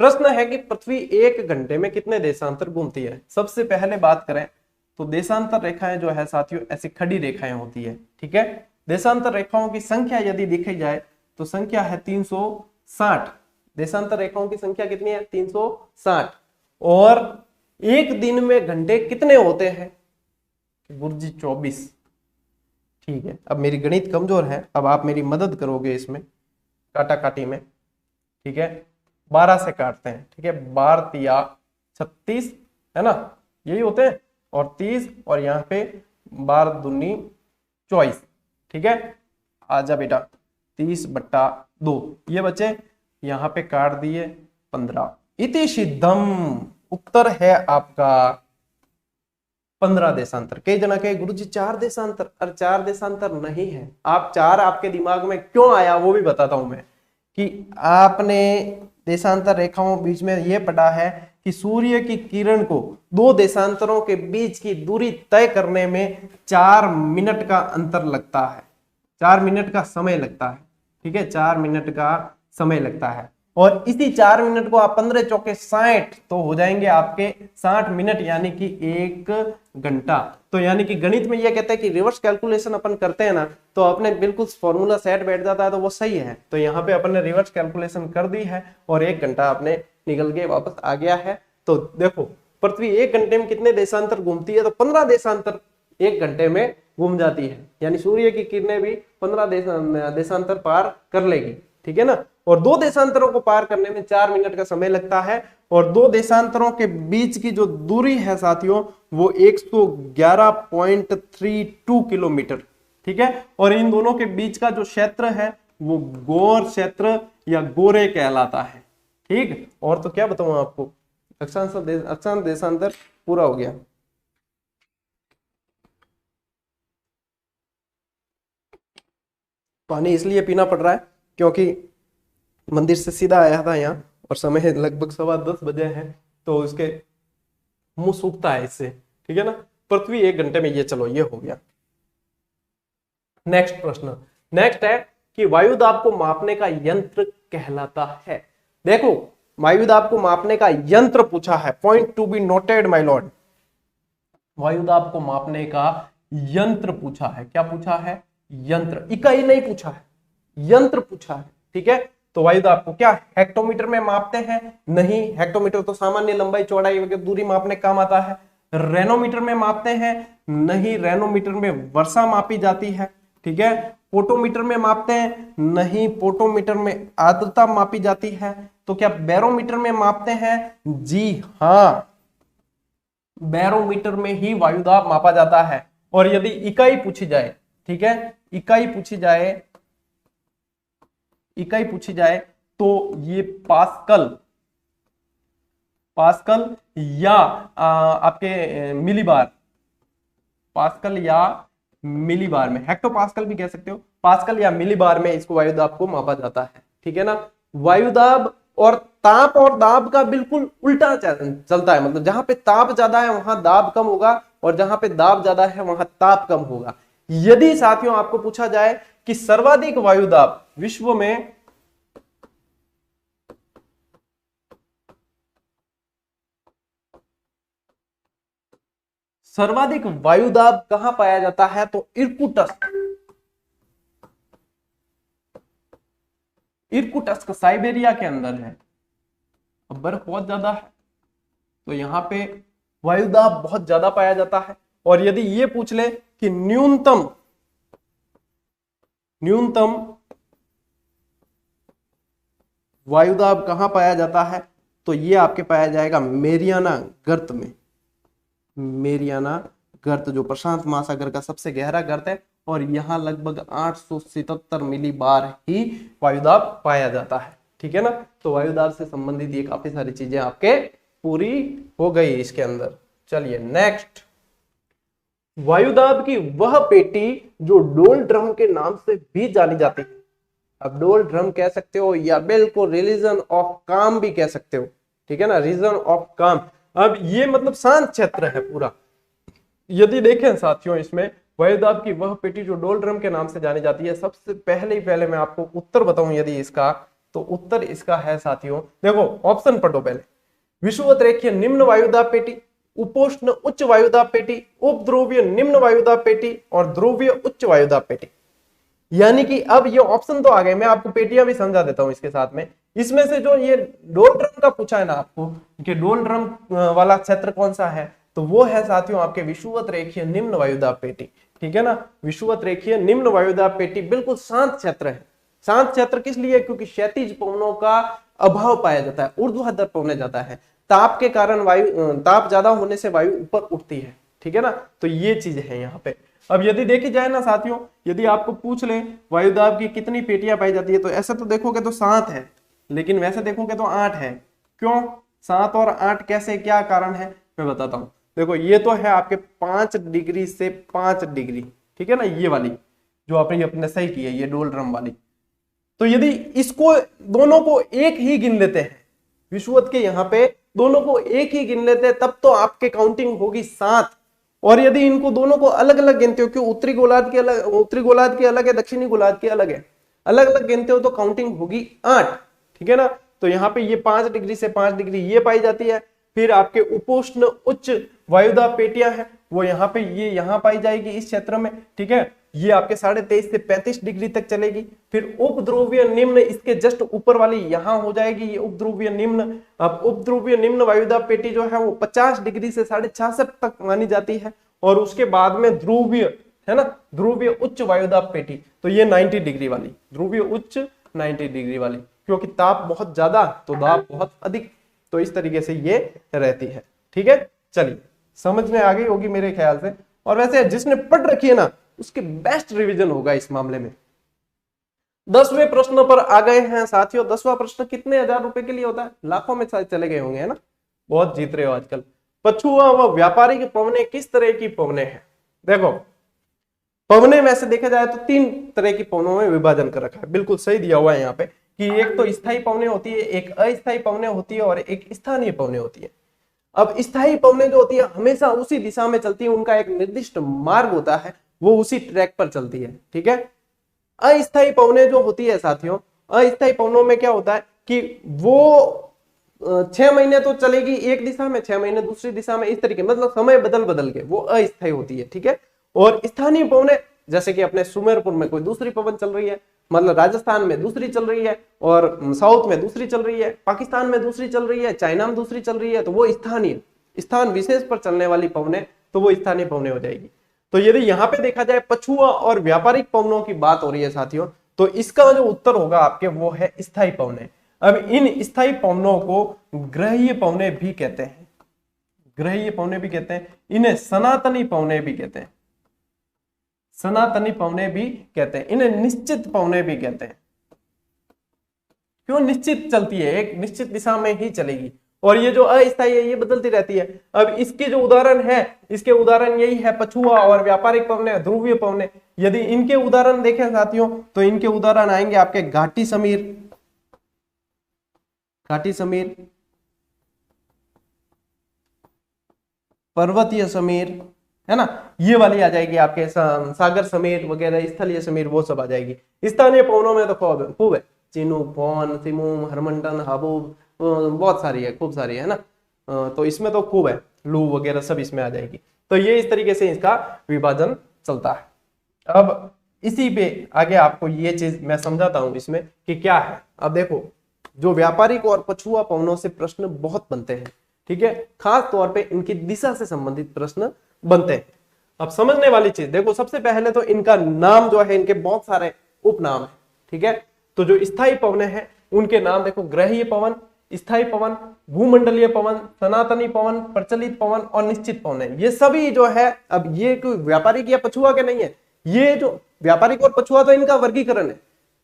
प्रश्न है कि पृथ्वी 1 घंटे में कितने देशांतर घूमती है। सबसे पहले बात करें तो देशांतर रेखाएं जो है साथियों ऐसी खड़ी रेखाएं होती है। ठीक है, देशांतर रेखाओं की संख्या यदि देखी जाए तो संख्या है 360। देशांतर रेखाओं की संख्या कितनी है? 360। और एक दिन में घंटे कितने होते हैं? गुरुजी 24। ठीक है, अब मेरी गणित कमजोर है, अब आप मेरी मदद करोगे इसमें काटा काटी में। ठीक है, 12 से काटते हैं। ठीक है, 12 तिया 36 है ना, यही होते हैं, और 30 और यहाँ पे 12 दूनी 24। ठीक है, आजा बेटा 30/2 ये बचे, यहाँ पे काट दिए 15। इति सिद्धम उत्तर है आपका 15 देशांतर। कई जना कहे गुरुजी 4 देशांतर, अरे 4 देशांतर नहीं है। आप 4 आपके दिमाग में क्यों आया वो भी बताता हूं मैं, कि आपने देशांतर रेखाओं बीच में यह पढ़ा है कि सूर्य की किरण को 2 देशांतरों के बीच की दूरी तय करने में 4 मिनट का अंतर लगता है, 4 मिनट का समय लगता है। ठीक है, 4 मिनट का समय लगता है। और इसी 4 मिनट को आप 15 चौके 60 तो हो जाएंगे आपके 60 मिनट, यानी कि 1 घंटा। तो यानी कि गणित में यह कहता है कि रिवर्स कैलकुलेशन अपन करते हैं ना, तो अपने बिल्कुल फॉर्मूला सेट बैठ जाता है, तो वो सही है। तो यहाँ पे अपन ने रिवर्स कैलकुलेशन कर दी है और 1 घंटा अपने निकल के वापस आ गया है। तो देखो पृथ्वी 1 घंटे में कितने देशांतर घूमती है, तो 15 देशांतर 1 घंटे में घूम जाती है, यानी सूर्य की किरणें भी 15 देशांतर पार कर लेगी। ठीक है ना, और 2 देशांतरों को पार करने में 4 मिनट का समय लगता है। और 2 देशांतरों के बीच की जो दूरी है साथियों वो 111.32 किलोमीटर। ठीक है, और इन दोनों के बीच का जो क्षेत्र है वो गौर क्षेत्र या गोरे कहलाता है। ठीक, और तो क्या बताऊं आपको, अक्षांश देशांतर पूरा हो गया। पानी इसलिए पीना पड़ रहा है क्योंकि मंदिर से सीधा आया था यहाँ और समय लगभग 10:15 बजे है, तो उसके मुंह सूखता है इससे। ठीक है ना, पृथ्वी 1 घंटे में, ये चलो ये हो गया। नेक्स्ट प्रश्न, नेक्स्ट है कि वायुदाब को मापने का यंत्र कहलाता है। देखो वायुदाब को मापने का यंत्र पूछा है, point to be noted my lord. वायुदाब को मापने का यंत्र पूछा है। क्या पूछा है? यंत्र। इकाई नहीं पूछा है, यंत्र पूछा है। ठीक है, तो वायुदाब को क्या हेक्टोमीटर में मापते हैं? नहीं, हेक्टोमीटर तो सामान्य लंबाई चौड़ाई वगैरह दूरी मापने का काम आता है। रेनोमीटर में मापते हैं? नहीं, रेनोमीटर में वर्षा मापी जाती है। ठीक है, पोटोमीटर में मापते हैं? नहीं, पोटोमीटर में आर्द्रता मापी जाती है। तो क्या बैरोमीटर में मापते हैं? जी हाँ, बैरोमीटर में ही वायुदाब मापा जाता है। और यदि इकाई पूछी जाए, ठीक है, इकाई पूछी जाए तो ये पास्कल या आपके मिलीबार, पास्कल या मिलीबार में, हेक्टोपास्कल भी कह सकते हो, पास्कल या मिलीबार में इसको वायुदाब को मापा जाता है। ठीक है ना, वायुदाब और ताप और दाब का बिल्कुल उल्टा चलता है, मतलब जहां पे ताप ज्यादा है वहां दाब कम होगा और जहां पे दाब ज्यादा है वहां ताप कम होगा। यदि साथियों आपको पूछा जाए कि सर्वाधिक वायुदाब विश्व में, सर्वाधिक वायुदाब कहां पाया जाता है, तो इर्कुटस्क साइबेरिया के अंदर है। अब बर्फ बहुत ज्यादा है तो यहां पे वायुदाब बहुत ज्यादा पाया जाता है। और यदि ये पूछ ले कि न्यूनतम वायुदाब कहां पाया जाता है, तो ये आपके पाया जाएगा मेरियाना गर्त में। मेरियाना गर्त जो प्रशांत महासागर का सबसे गहरा गर्त है, और यहां लगभग 877 मिलीबार ही वायुदाब पाया जाता है। ठीक है ना, तो वायुदाब से संबंधित ये काफी सारी चीजें आपके पूरी हो गई इसके अंदर। चलिए नेक्स्ट, वायुदाब की वह पेटी जो डोल ड्रम के नाम से भी जानी जाती है। अब डोल ड्रम कह सकते हो या बिल्कुल रिलीजन ऑफ काम भी कह सकते हो। ठीक है ना, रीजन ऑफ काम। अब ये मतलब शांत क्षेत्र है पूरा। यदि देखें साथियों, इसमें वायुदाब की वह पेटी जो डोल ड्रम के नाम से जानी जाती है, सबसे पहले मैं आपको उत्तर बताऊं यदि इसका, तो उत्तर इसका है साथियों, देखो ऑप्शन पढ़ो पहले। विषुवत रेखीय निम्न वायुदाब पेटी, उपोष्ण उच्च वायुदाब पेटी, उपध्रुवीय निम्न वायुदाब पेटी और ध्रुवीय उच्च वायुदाब पेटी। यानी कि अब ये ऑप्शन तो आ गए, मैं आपको पेटियां भी समझा देता हूं इसके साथ में। इसमें से जो ये डोल ड्रम का पूछा है ना आपको कि डोल ड्रम वाला क्षेत्र कौन सा है, तो वो है साथियों आपके विषुवत रेखीय निम्न वायुदाब पेटी। ठीक है ना, विषुवत रेखीय निम्न वायुदाब पेटी बिल्कुल शांत क्षेत्र है। शांत क्षेत्र किस लिए? क्योंकि क्षैतिज पवनों का अभाव पाया जाता है, ऊर्ध्वाधर पवने जाता है। ताप के कारण ताप ज्यादा होने से वायु ऊपर उठती है। ठीक है ना, तो ये चीज है यहाँ पे। अब यदि देखी जाए ना साथियों, यदि आपको पूछ ले वायुदाब की कितनी पेटियां पाई जाती है, तो ऐसा तो देखोगे तो 7 है, लेकिन वैसे देखोगे तो 8 है। क्यों 7 और 8? कैसे, क्या कारण है, मैं बताता हूं। देखो ये तो है आपके 5 डिग्री से 5 डिग्री, ठीक है ना, ये वाली जो आपने अपने सही की है, ये डोल ड्रम वाली। तो यदि इसको दोनों को एक ही गिन लेते हैं, विषुवत के यहाँ पे दोनों को एक ही गिन लेते हैं, तब तो आपके काउंटिंग होगी 7। और यदि इनको दोनों को अलग अलग गिनते हो, क्यों, उत्तरी गोलार्ध की अलग, उत्तरी गोलार्ध की अलग है, दक्षिणी गोलार्ध की अलग है, अलग अलग गिनते हो तो काउंटिंग होगी 8, ठीक है ना। तो यहाँ पे ये 5 डिग्री से 5 डिग्री ये पाई जाती है। फिर आपके उपोष्ण उच्च वायुदाब पेटियां हैं, वो यहाँ पे ये यहाँ पाई जाएगी इस क्षेत्र में, ठीक है। ये आपके 23.5 से 35 डिग्री तक चलेगी। फिर उपध्रुवीय निम्न इसके जस्ट ऊपर वाली यहाँ हो जाएगी, ये उपध्रुवीय निम्न। अब उपध्रुवीय निम्न वायुदाब पेटी जो है वो 50 डिग्री से 66.5 तक मानी जाती है। और उसके बाद में ध्रुवीय, है ना, ध्रुवीय उच्च वायुदाब पेटी, तो ये 90 डिग्री वाली, ध्रुवीय उच्च 90 डिग्री वाली, क्योंकि ताप बहुत ज्यादा तो दाब बहुत अधिक, तो इस तरीके से ये रहती है, ठीक है। चलिए, समझ में आ गई होगी मेरे ख्याल से। और वैसे जिसने पढ़ रखी है ना, उसके बेस्ट रिवीजन होगा इस मामले में। 10वें प्रश्न पर आ गए हैं साथियों। 10वां प्रश्न कितने हजार रुपए के लिए होता है, लाखों में शायद चले गए होंगे, है ना, बहुत जीत रहे हो आजकल। पछुआ व व्यापारिक पवने किस तरह की पवने हैं। देखो, पवने में से देखा जाए तो 3 तरह की पवनों में विभाजन कर रखा है, बिल्कुल सही दिया हुआ है यहाँ पे, कि एक तो स्थायी पवने होती है, एक अस्थायी पवने होती है, और एक स्थानीय पवने होती है। अब स्थायी पवने जो होती है हमेशा उसी दिशा में चलती है, उनका एक निर्दिष्ट मार्ग होता है, वो उसी ट्रैक पर चलती है, ठीक है। अस्थायी पवने जो होती है साथियों, अस्थायी पवनों में क्या होता है कि वो 6 महीने तो चलेगी एक दिशा में, 6 महीने दूसरी दिशा में, इस तरीके, मतलब समय बदल बदल के वो अस्थायी होती है, ठीक है। और स्थानीय पवने, जैसे कि अपने सुमेरपुर में कोई दूसरी पवन चल रही है, मतलब राजस्थान में दूसरी चल रही है, और साउथ में दूसरी चल रही है, पाकिस्तान में दूसरी चल रही है, चाइना में दूसरी चल रही है, तो वो स्थानीय, स्थान विशेष पर चलने वाली पवने, तो वो स्थानीय पवने हो जाएगी। तो यदि यहाँ पे देखा जाए पछुआ और व्यापारिक पवनों की बात हो रही है साथियों, तो इसका जो उत्तर होगा आपके वो है स्थायी पवने। अब इन स्थायी पवनों को ग्रहीय पवने भी कहते हैं, ग्रहीय पवने भी कहते हैं, इन्हें सनातनी पवने भी कहते हैं, सनातनी पवने भी कहते हैं, इन्हें निश्चित पवने भी कहते हैं। क्यों, निश्चित चलती है, एक निश्चित दिशा में ही चलेगी, और ये जो अस्थायी है ये बदलती रहती है। अब इसके जो उदाहरण है, इसके उदाहरण यही है पछुआ और व्यापारिक पवने, ध्रुवीय पवने। यदि इनके उदाहरण देखें साथियों, तो इनके उदाहरण आएंगे आपके घाटी समीर, घाटी समीर, पर्वतीय समीर, है ना, ये वाली आ जाएगी आपके सागर समीर वगैरह, स्थलीय समीर, वो सब आ जाएगी। स्थानीय पवनों में तो खूब है, चिनूक, पवन, सिमुम, हरमंडन, हाबूब, बहुत सारी है, खूब सारी है ना। तो इसमें तो खूब है, लू वगैरह सब इसमें आ जाएगी। तो ये इस तरीके से इसका विभाजन चलता है। अब इसी पे आगे आपको ये चीज मैं समझाता हूं इसमें कि क्या है। अब देखो, जो व्यापारिक और पछुआ पवनों से प्रश्न बहुत बनते हैं, ठीक है, खास तौर पे इनकी दिशा से संबंधित प्रश्न बनते हैं। अब समझने वाली चीज देखो, सबसे पहले तो इनका नाम जो है, इनके बहुत सारे उपनाम है, ठीक है। तो जो स्थायी पवने हैं उनके नाम देखो, ग्रहीय पवन, स्थायी पवन, भूमंडलीय पवन, सनातनी पवन, प्रचलित पवन और निश्चित पवन है। ये सभी जो है, अब ये कोई व्यापारिक या पछुआ के नहीं है, ये जो व्यापारिक और पछुआ तो इनका वर्गीकरण है,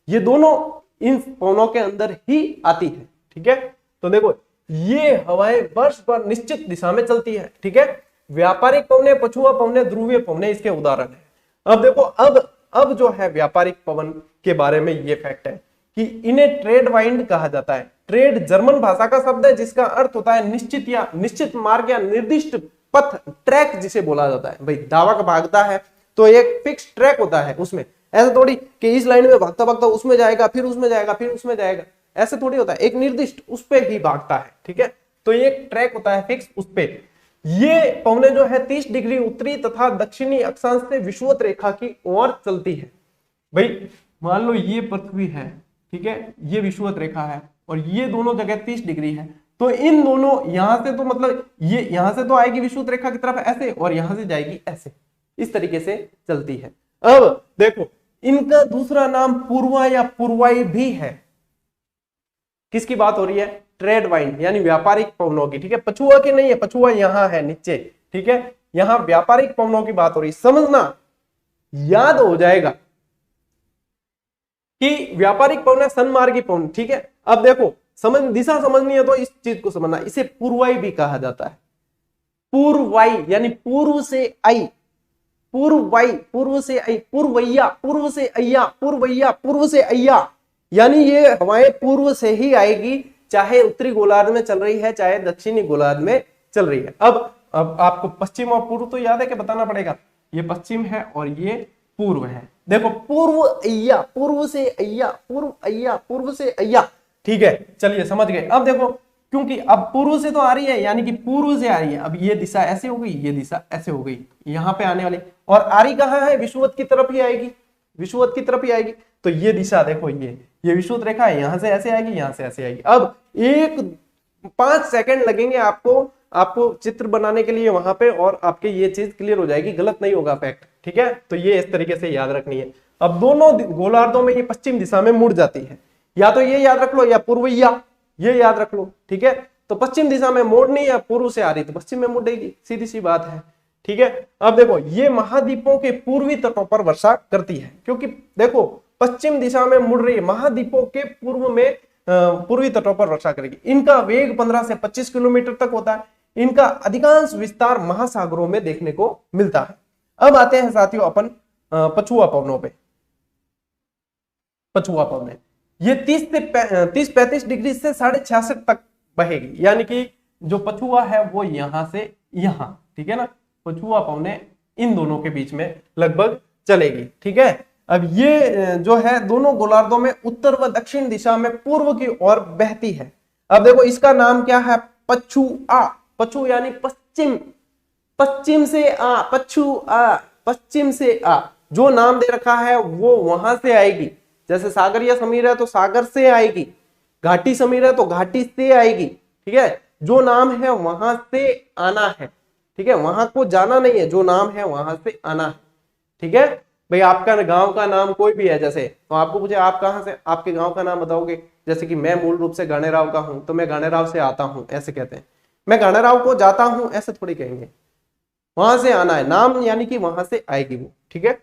ये दोनों इन पवनों के अंदर ही आती है, ठीक है। तो देखो, ये हवाएं वर्ष भर निश्चित दिशा में चलती है, ठीक है। व्यापारिक पवने, पछुआ पवने, ध्रुवीय पवने इसके उदाहरण है। अब देखो, अब जो है व्यापारिक पवन के बारे में ये फैक्ट है कि इन्हें ट्रेड वाइंड कहा जाता है। ट्रेड जर्मन भाषा का शब्द है जिसका अर्थ होता है निश्चित या निश्चित मार्ग या निर्दिष्ट पथ, ट्रैक जिसे बोला जाता है। भाई दावक भागता है तो एक फिक्स ट्रैक होता है, उसमें ऐसा थोड़ी कि इस लाइन में भागता भागता उसमें जाएगा, फिर उसमें जाएगा, फिर उसमें जाएगा, ऐसे थोड़ी होता है, एक निर्दिष्ट उस पे ही भागता है, ठीक है। तो ये एक ट्रैक होता है फिक्स, उस पे ये पवने जो है 30 डिग्री उत्तरी तथा दक्षिणी अक्षांश से विषुवत रेखा की ओर चलती है। भाई मान लो ये पृथ्वी है, ठीक है, ये विषुवत रेखा है, और ये दोनों जगह 30 डिग्री है, तो इन दोनों यहां से तो मतलब ये यहां से तो आएगी विषुवत रेखा की तरफ ऐसे, और यहां से जाएगी ऐसे, इस तरीके से चलती है। अब देखो, इनका दूसरा नाम पूर्वा या पूर्वाई भी है। किसकी बात हो रही है, ट्रेड वाइंड यानी व्यापारिक पवनों की, ठीक है, पछुआ की नहीं है, पछुआ यहां है नीचे, ठीक है, यहां व्यापारिक पवनों की बात हो रही। समझना, याद हो जाएगा कि व्यापारिक पवन है सन्मार्गी पवन, ठीक है। अब देखो, दिशा समझनी है तो इस चीज को समझना, इसे पूर्वाई भी कहा जाता है। पूर्वाई यानी पूर्व से आई, पूर्वाई पूर्व से आई, पूर्वैया पूर्व से अय्या, पूर्वैया पूर्व से अय्या, यानी ये हवाएं पूर्व से ही आएगी, चाहे उत्तरी गोलार्ध में चल रही है चाहे दक्षिणी गोलार्ध में चल रही है। अब आपको पश्चिम और पूर्व तो याद है कि बताना पड़ेगा, ये पश्चिम है और ये पूर्व है। देखो पूर्व अय्या, पूर्व से अय्या, पूर्व अय्या, पूर्व से अय्या, ठीक है चलिए समझ गए। अब देखो क्योंकि अब पूर्व से तो आ रही है यानी कि पूर्व से आ रही है, अब ये दिशा ऐसे हो गई, ये दिशा ऐसे हो गई, यहाँ पे आने वाली, और आ रही कहाँ है, विषुवत की तरफ ही आएगी, विषुवत की तरफ ही आएगी। तो ये दिशा देखो, ये विषुवत रेखा है, यहां से ऐसे आएगी, यहां से ऐसे आएगी। अब 5 सेकंड लगेंगे आपको चित्र बनाने के लिए वहां पे, और आपके ये चीज क्लियर हो जाएगी, गलत नहीं होगा फैक्ट, ठीक है। तो ये इस तरीके से याद रखनी है। अब दोनों गोलार्धों में ये पश्चिम दिशा में मुड़ जाती है, या तो ये याद रख लो या पूर्वैया, ये याद रख लो, ठीक है। तो पश्चिम दिशा में मोड़नी या पूर्व से आ रही तो पश्चिम में मुड़ेगी, सीधी सी बात है, ठीक है। अब देखो ये महाद्वीपों के पूर्वी तटों पर वर्षा करती है, क्योंकि देखो पश्चिम दिशा में मुड़ रही है, महाद्वीपों के पूर्व में पूर्वी तटों पर वर्षा करेगी। इनका वेग 15 से 25 किलोमीटर तक होता है। इनका अधिकांश विस्तार महासागरों में देखने को मिलता है। अब आते हैं साथियों अपन पछुआ पवनों पे। पछुआ पवनें ये 30-35 डिग्री से 66.5 तक बहेगी, यानी कि जो पछुआ है वो यहां से यहां, ठीक है ना। पछुआ पवनें इन दोनों के बीच में लगभग चलेगी, ठीक है। अब ये जो है दोनों गोलार्धों में उत्तर व दक्षिण दिशा में पूर्व की ओर बहती है। अब देखो इसका नाम क्या है, पछुआ, पछु यानी पश्चिम, पश्चिम से आ, पछुआ, पश्चिम से आ, जो नाम दे रखा है वो वहां से आएगी। जैसे सागर या समीर है तो सागर से आएगी, घाटी समीर है तो घाटी से आएगी, ठीक है। जो नाम है वहां से आना है, ठीक है, वहां को जाना नहीं है, जो नाम है वहां से आना है, ठीक है। भाई आपका गांव का नाम कोई भी है, जैसे तो आपको पूछे आप कहां से, आपके गांव का नाम बताओगे। जैसे कि मैं मूल रूप से गानेराव का हूं तो मैं गानेराव से आता हूं, ऐसे कहते हैं। मैं गानेराव को जाता हूं ऐसे थोड़ी कहेंगे, वहां से आना है नाम, यानी कि वहां से आएगी वो, ठीक है।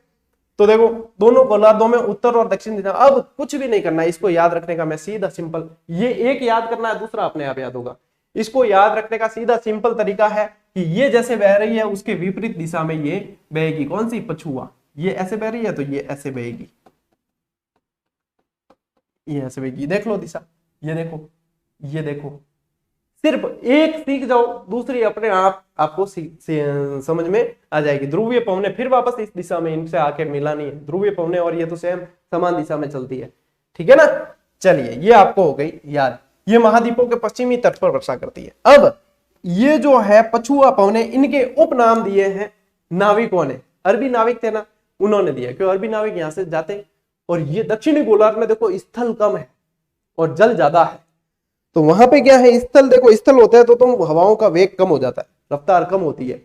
तो देखो दोनों गोलार्धों में उत्तर और दक्षिण दिशा, अब कुछ भी नहीं करना है इसको याद रखने का, मैं सीधा सिंपल, ये एक याद करना है, दूसरा अपने आप याद होगा। इसको याद रखने का सीधा सिंपल तरीका है कि ये जैसे बह रही है उसके विपरीत दिशा में ये बहेगी, कौन सी, पछुआ। ये ऐसे बह रही है तो ये ऐसे बहेगी, ये ऐसे बहेगी, देख लो दिशा, ये देखो, ये देखो, सिर्फ एक सीख जाओ, दूसरी अपने आप आपको समझ में आ जाएगी। ध्रुवीय पवनें फिर वापस इस दिशा में इनसे आके मिलानी है, ध्रुवीय पवनें और ये तो सेम समान दिशा में चलती है, ठीक है ना। चलिए ये आपको हो गई याद। ये महाद्वीपों के पश्चिमी तट पर वर्षा करती है। अब ये जो है पछुआ पवनें, इनके उपनाम दिए हैं नाविकों ने, अरबी नाविक थे ना उन्होंने दिया, क्यों, अरबी नाविक यहां से जाते, और ये दक्षिणी गोलार्ध में देखो स्थल कम है और जल ज्यादा है, तो वहां पे क्या है, स्थल देखो, स्थल होता है तो हवाओं का वेग कम हो जाता है, रफ्तार कम होती है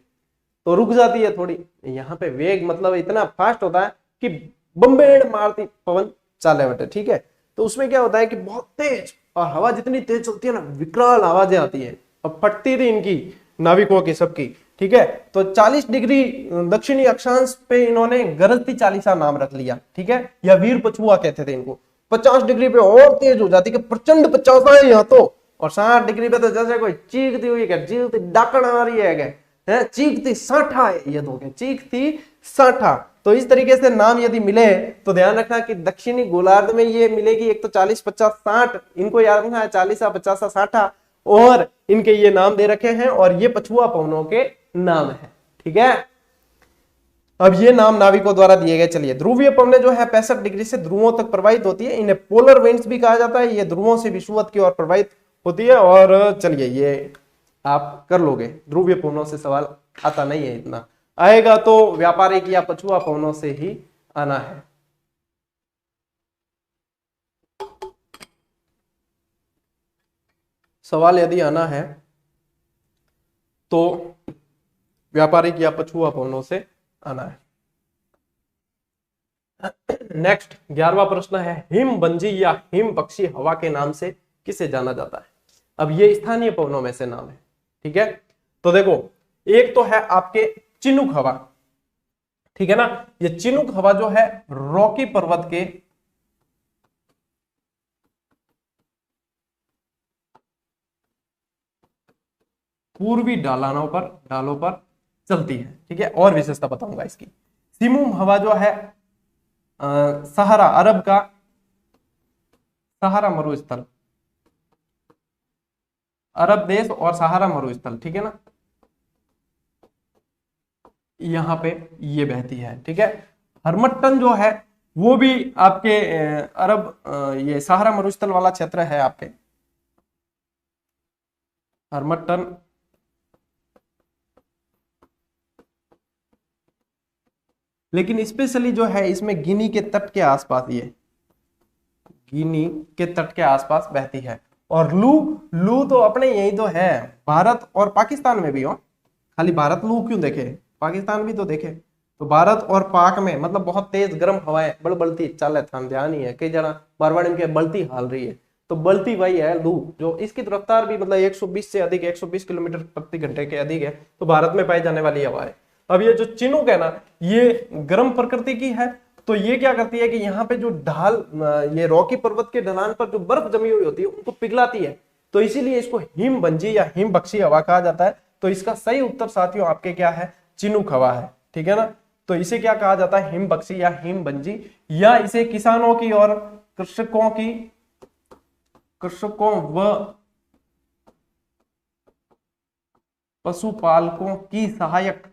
तो रुक जाती है थोड़ी। यहाँ पे वेग मतलब इतना फास्ट होता है कि बम्बेड़ मारती पवन चाले बटे, ठीक है। तो उसमें क्या होता है कि बहुत तेज, और हवा जितनी तेज चलती है ना विकराल आवाजें आती है। अब फटती थी इनकी नाविकों की सबकी, ठीक है। तो 40 डिग्री दक्षिणी अक्षांश पे इन्होंने गरजती चालीसा नाम रख लिया, ठीक है, या वीर पछुआ कहते थे इनको। 50 डिग्री पे और तेज हो जाती कि प्रचंड 50 है यहाँ तो, और 60 डिग्री पे तो जैसे कोई चीखती हुई क्या, चीखती डाकण आ रही है, चीखती साठा है ये तो, चीखती साठा। तो इस तरीके से नाम यदि मिले तो ध्यान रखना कि दक्षिणी गोलार्ध में ये मिलेगी, एक तो 40, 50, 60, इनको याद रखना है, 40, 50, 60, और इनके ये नाम दे रखे हैं, और ये पछुआ पवनों के नाम है, ठीक है। अब ये नाम नाविकों द्वारा दिए गए। चलिए ध्रुवीय पवनें जो है 65 डिग्री से ध्रुवों तक प्रवाहित होती है, इन्हें पोलर विंड्स भी कहा जाता है। ये ध्रुवों से विषुवत की ओर प्रवाहित होती है। और चलिए ये आप कर लोगे, ध्रुवीय पवनों से सवाल आता नहीं है, इतना आएगा तो व्यापारिक या पछुआ पवनों से ही आना है। सवाल यदि आना है तो व्यापारिक या पछुआ पवनों से आना है। नेक्स्ट 11वां प्रश्न है, हिम बंजी या हिम पक्षी हवा के नाम से किसे जाना जाता है। अब ये स्थानीय पवनों में से नाम है, ठीक है। तो देखो एक तो है आपके चिनुक हवा, ठीक है ना। ये चिनुक हवा जो है रॉकी पर्वत के पूर्वी ढालों पर चलती है। ठीक है, और विशेषता बताऊंगा इसकी। सिमुम हवा जो है सहारा, अरब का सहारा मरुस्थल, अरब देश और सहारा मरुस्थल, ठीक है ना, यहां पे ये बहती है। ठीक है, हरमट्टन जो है वो भी आपके ये सहारा मरुस्थल वाला क्षेत्र है आपके हरमट्टन। लेकिन स्पेशली जो है इसमें गिनी के तट के आसपास, ये गिनी के तट के आसपास बहती है। और लू, लू तो अपने यही तो है, भारत और पाकिस्तान में भी हो। खाली भारत लू क्यों देखे, पाकिस्तान भी तो देखे। तो भारत और पाक में मतलब बहुत तेज गर्म हवाएं बड़बड़ती चल थान ध्यान ही है, कई जना मारवाड़ी में बलती हाल रही है, तो बलती वही है लू, जो इसकी रफ्तार भी मतलब 120 से अधिक, 120 किलोमीटर प्रति घंटे के अधिक है, तो भारत में पाई जाने वाली हवा है। अब ये जो चिनूक है ना, ये गर्म प्रकृति की है, तो ये क्या करती है कि यहाँ पे जो ढाल, ये रॉकी पर्वत के ढलान पर जो बर्फ जमी हुई होती है उनको पिघलाती है, तो इसीलिए इसको हिम बंजी या हिम बख्शी हवा कहा जाता है। तो इसका सही उत्तर साथियों आपके क्या है, चिनूक हवा है। ठीक है ना, तो इसे क्या कहा जाता है, हिम बख्शी या हिम बंजी, या इसे किसानों की और कृषकों व पशुपालकों की सहायक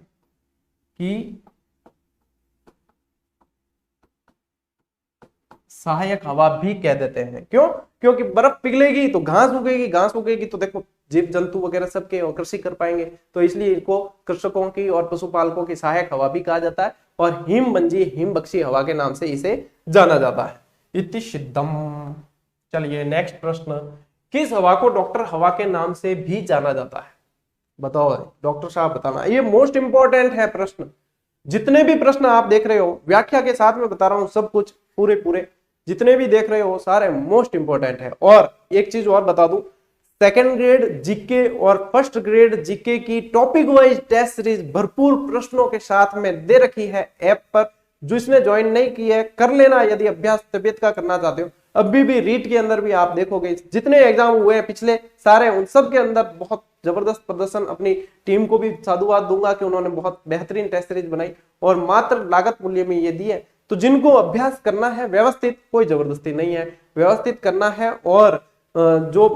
हवा भी कह देते हैं। क्यों? क्योंकि बर्फ पिघलेगी तो घास उगेगी, घास उगेगी तो देखो जीव जंतु वगैरह सबके और कृषि कर पाएंगे, तो इसलिए इनको कृषकों की और पशुपालकों की सहायक हवा भी कहा जाता है, और हिम बंजी हिम बख्शी हवा के नाम से इसे जाना जाता है। इति सिद्धम। चलिए नेक्स्ट प्रश्न, किस हवा को डॉक्टर हवा के नाम से भी जाना जाता है? बताओ डॉक्टर साहब, बताना। ये मोस्ट इंपॉर्टेंट है प्रश्न, जितने भी प्रश्न आप देख रहे हो व्याख्या के साथ में बता रहा हूं, सब कुछ पूरे जितने भी देख रहे हो सारे मोस्ट इंपॉर्टेंट है। और एक चीज और बता दूं, सेकंड ग्रेड जीके और फर्स्ट ग्रेड जीके की टॉपिक वाइज टेस्ट सीरीज भरपूर प्रश्नों के साथ में दे रखी है ऐप पर, जो इसने ज्वाइन नहीं की है कर लेना यदि अभ्यास तबियत का करना चाहते हो। अभी भी रीट के अंदर भी आप देखोगे जितने एग्जाम हुए हैं पिछले सारे, उन सब के अंदर बहुत जबरदस्त प्रदर्शन, अपनी टीम को भी साधुवाद दूंगा कि उन्होंने बहुत बेहतरीन टेस्ट सीरीज बनाई और मात्र लागत मूल्य में ये दी है। तो जिनको अभ्यास करना है व्यवस्थित, कोई जबरदस्ती नहीं है, व्यवस्थित करना है, और जो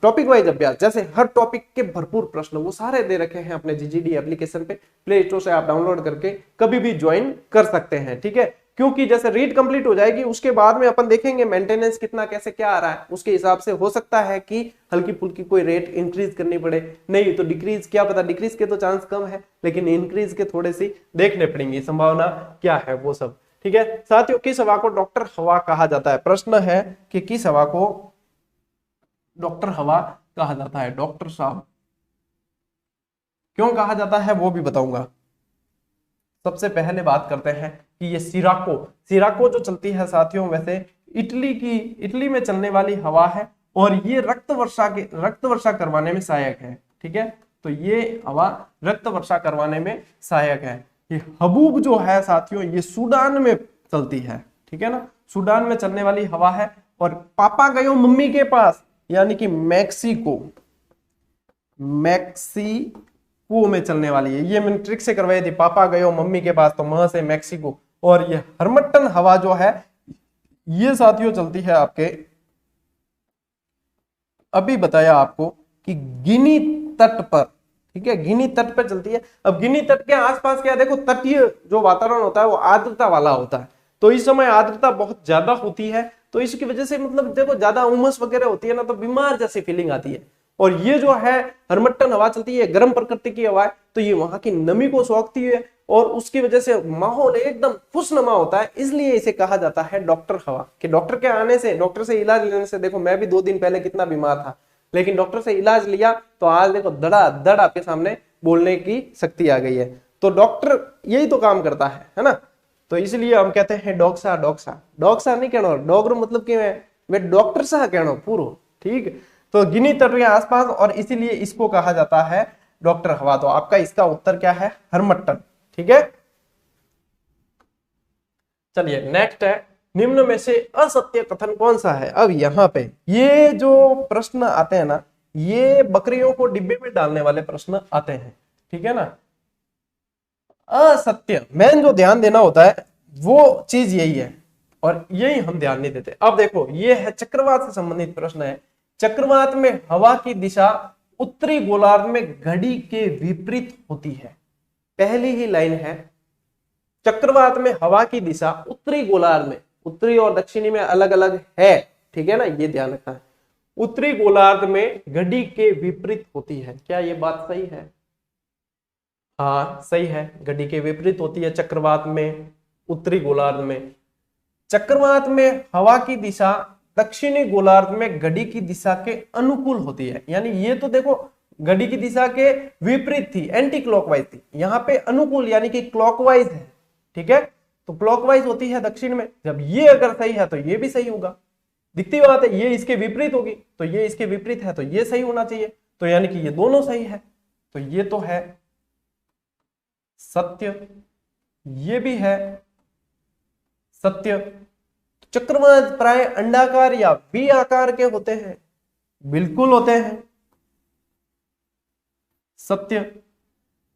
टॉपिक वाइज अभ्यास, जैसे हर टॉपिक के भरपूर प्रश्न वो सारे दे रखे हैं अपने जीजीडी एप्लीकेशन पे, प्ले स्टोर से आप डाउनलोड करके कभी भी ज्वाइन कर सकते हैं। ठीक है, क्योंकि जैसे रीड कंप्लीट हो जाएगी उसके बाद में अपन देखेंगे मेंटेनेंस कितना कैसे क्या आ रहा है, उसके हिसाब से हो सकता है कि हल्की फुल्की कोई रेट इंक्रीज करनी पड़े, नहीं तो डिक्रीज, क्या पता डिक्रीज के तो चांस कम है, लेकिन इंक्रीज के थोड़े सी देखने पड़ेंगे, संभावना क्या है वो सब। ठीक है साथियों, किस हवा को डॉक्टर हवा कहा जाता है? प्रश्न है कि किस हवा को डॉक्टर हवा कहा जाता है? डॉक्टर साहब क्यों कहा जाता है वो भी बताऊंगा। सबसे पहले बात करते हैं कि ये सिराको जो चलती है साथियों, वैसे इटली में चलने वाली हवा है, और ये रक्त वर्षा करवाने में सहायक है। ठीक है, तो ये हवा रक्त वर्षा करवाने में सहायक है। ये हबूब जो है साथियों, ये सूडान में चलती है। ठीक है ना, सूडान में चलने वाली हवा है। और पापा गयो मम्मी के पास, यानी कि मैक्सिको में चलने वाली है, ये मैंने ट्रिक से करवाई थी, पापा गयो मम्मी के पास, तो म से मैक्सिको। और ये हरमट्टन हवा जो है ये साथियों चलती है आपके, अभी बताया आपको कि गिनी तट पर। ठीक है, गिनी तट पर चलती है। अब गिनी तट के आसपास क्या, देखो तटीय जो वातावरण होता है वो आर्द्रता वाला होता है, तो इस समय आर्द्रता बहुत ज्यादा होती है, तो इसकी वजह से मतलब देखो ज्यादा उमस वगैरह होती है ना, तो बीमार जैसी फीलिंग आती है। और ये जो है हरमट्टन हवा चलती है, गर्म प्रकृति की हवा है, तो ये वहां की नमी को सोखती है, और उसकी वजह से माहौल एकदम खुशनुमा होता है, इसलिए इसे कहा जाता है डॉक्टर हवा। कि डॉक्टर के आने से, डॉक्टर से इलाज लेने से, देखो मैं भी 2 दिन पहले कितना बीमार था, लेकिन डॉक्टर से इलाज लिया तो आज देखो धड़ाधड़ आपके सामने बोलने की शक्ति आ गई है। तो डॉक्टर यही तो काम करता है ना, तो इसलिए हम कहते हैं डॉक्सा नहीं कहना, डॉगर मतलब कि वे डॉक्टर सा कहना पूरा। ठीक, तो गिनी तट के आसपास, और इसीलिए इसको कहा जाता है डॉक्टर हवा। तो आपका इसका उत्तर क्या है? हरमट्टन। ठीक है, चलिए नेक्स्ट है, निम्न में से असत्य कथन कौन सा है? अब यहाँ पे ये जो प्रश्न आते हैं ना, ये बकरियों को डिब्बे में डालने वाले प्रश्न आते हैं, ठीक है ना। असत्य, मेन जो ध्यान देना होता है वो चीज यही है, और यही हम ध्यान नहीं देते। अब देखो, ये है चक्रवात से संबंधित प्रश्न है। चक्रवात में हवा की दिशा उत्तरी गोलार्ध में घड़ी के विपरीत होती है। पहली ही लाइन है, चक्रवात में हवा की दिशा उत्तरी गोलार्ध में, उत्तरी और दक्षिणी में अलग अलग है, ठीक है ना, ये ध्यान रखना है। उत्तरी गोलार्ध में घड़ी के विपरीत होती है। क्या ये बात सही है? हाँ सही है, घड़ी के विपरीत होती है चक्रवात में, उत्तरी गोलार्ध में। चक्रवात में हवा की दिशा दक्षिणी गोलार्ध में घड़ी की दिशा के अनुकूल होती है। यानी ये तो देखो घड़ी की दिशा के विपरीत थी, एंटी क्लॉकवाइज थी, यहाँ पे अनुकूल यानी कि क्लॉकवाइज है, ठीक है। तो क्लॉकवाइज होती है दक्षिण में। जब ये अगर सही है तो ये भी सही होगा, दिखती बात है। ये इसके विपरीत होगी तो ये इसके विपरीत है, तो ये सही होना चाहिए, तो यानी कि ये दोनों सही है। तो ये तो है सत्य, ये भी है सत्य। चक्रवात प्राय अंडाकार या वी आकार के होते हैं, बिल्कुल होते हैं, सत्य।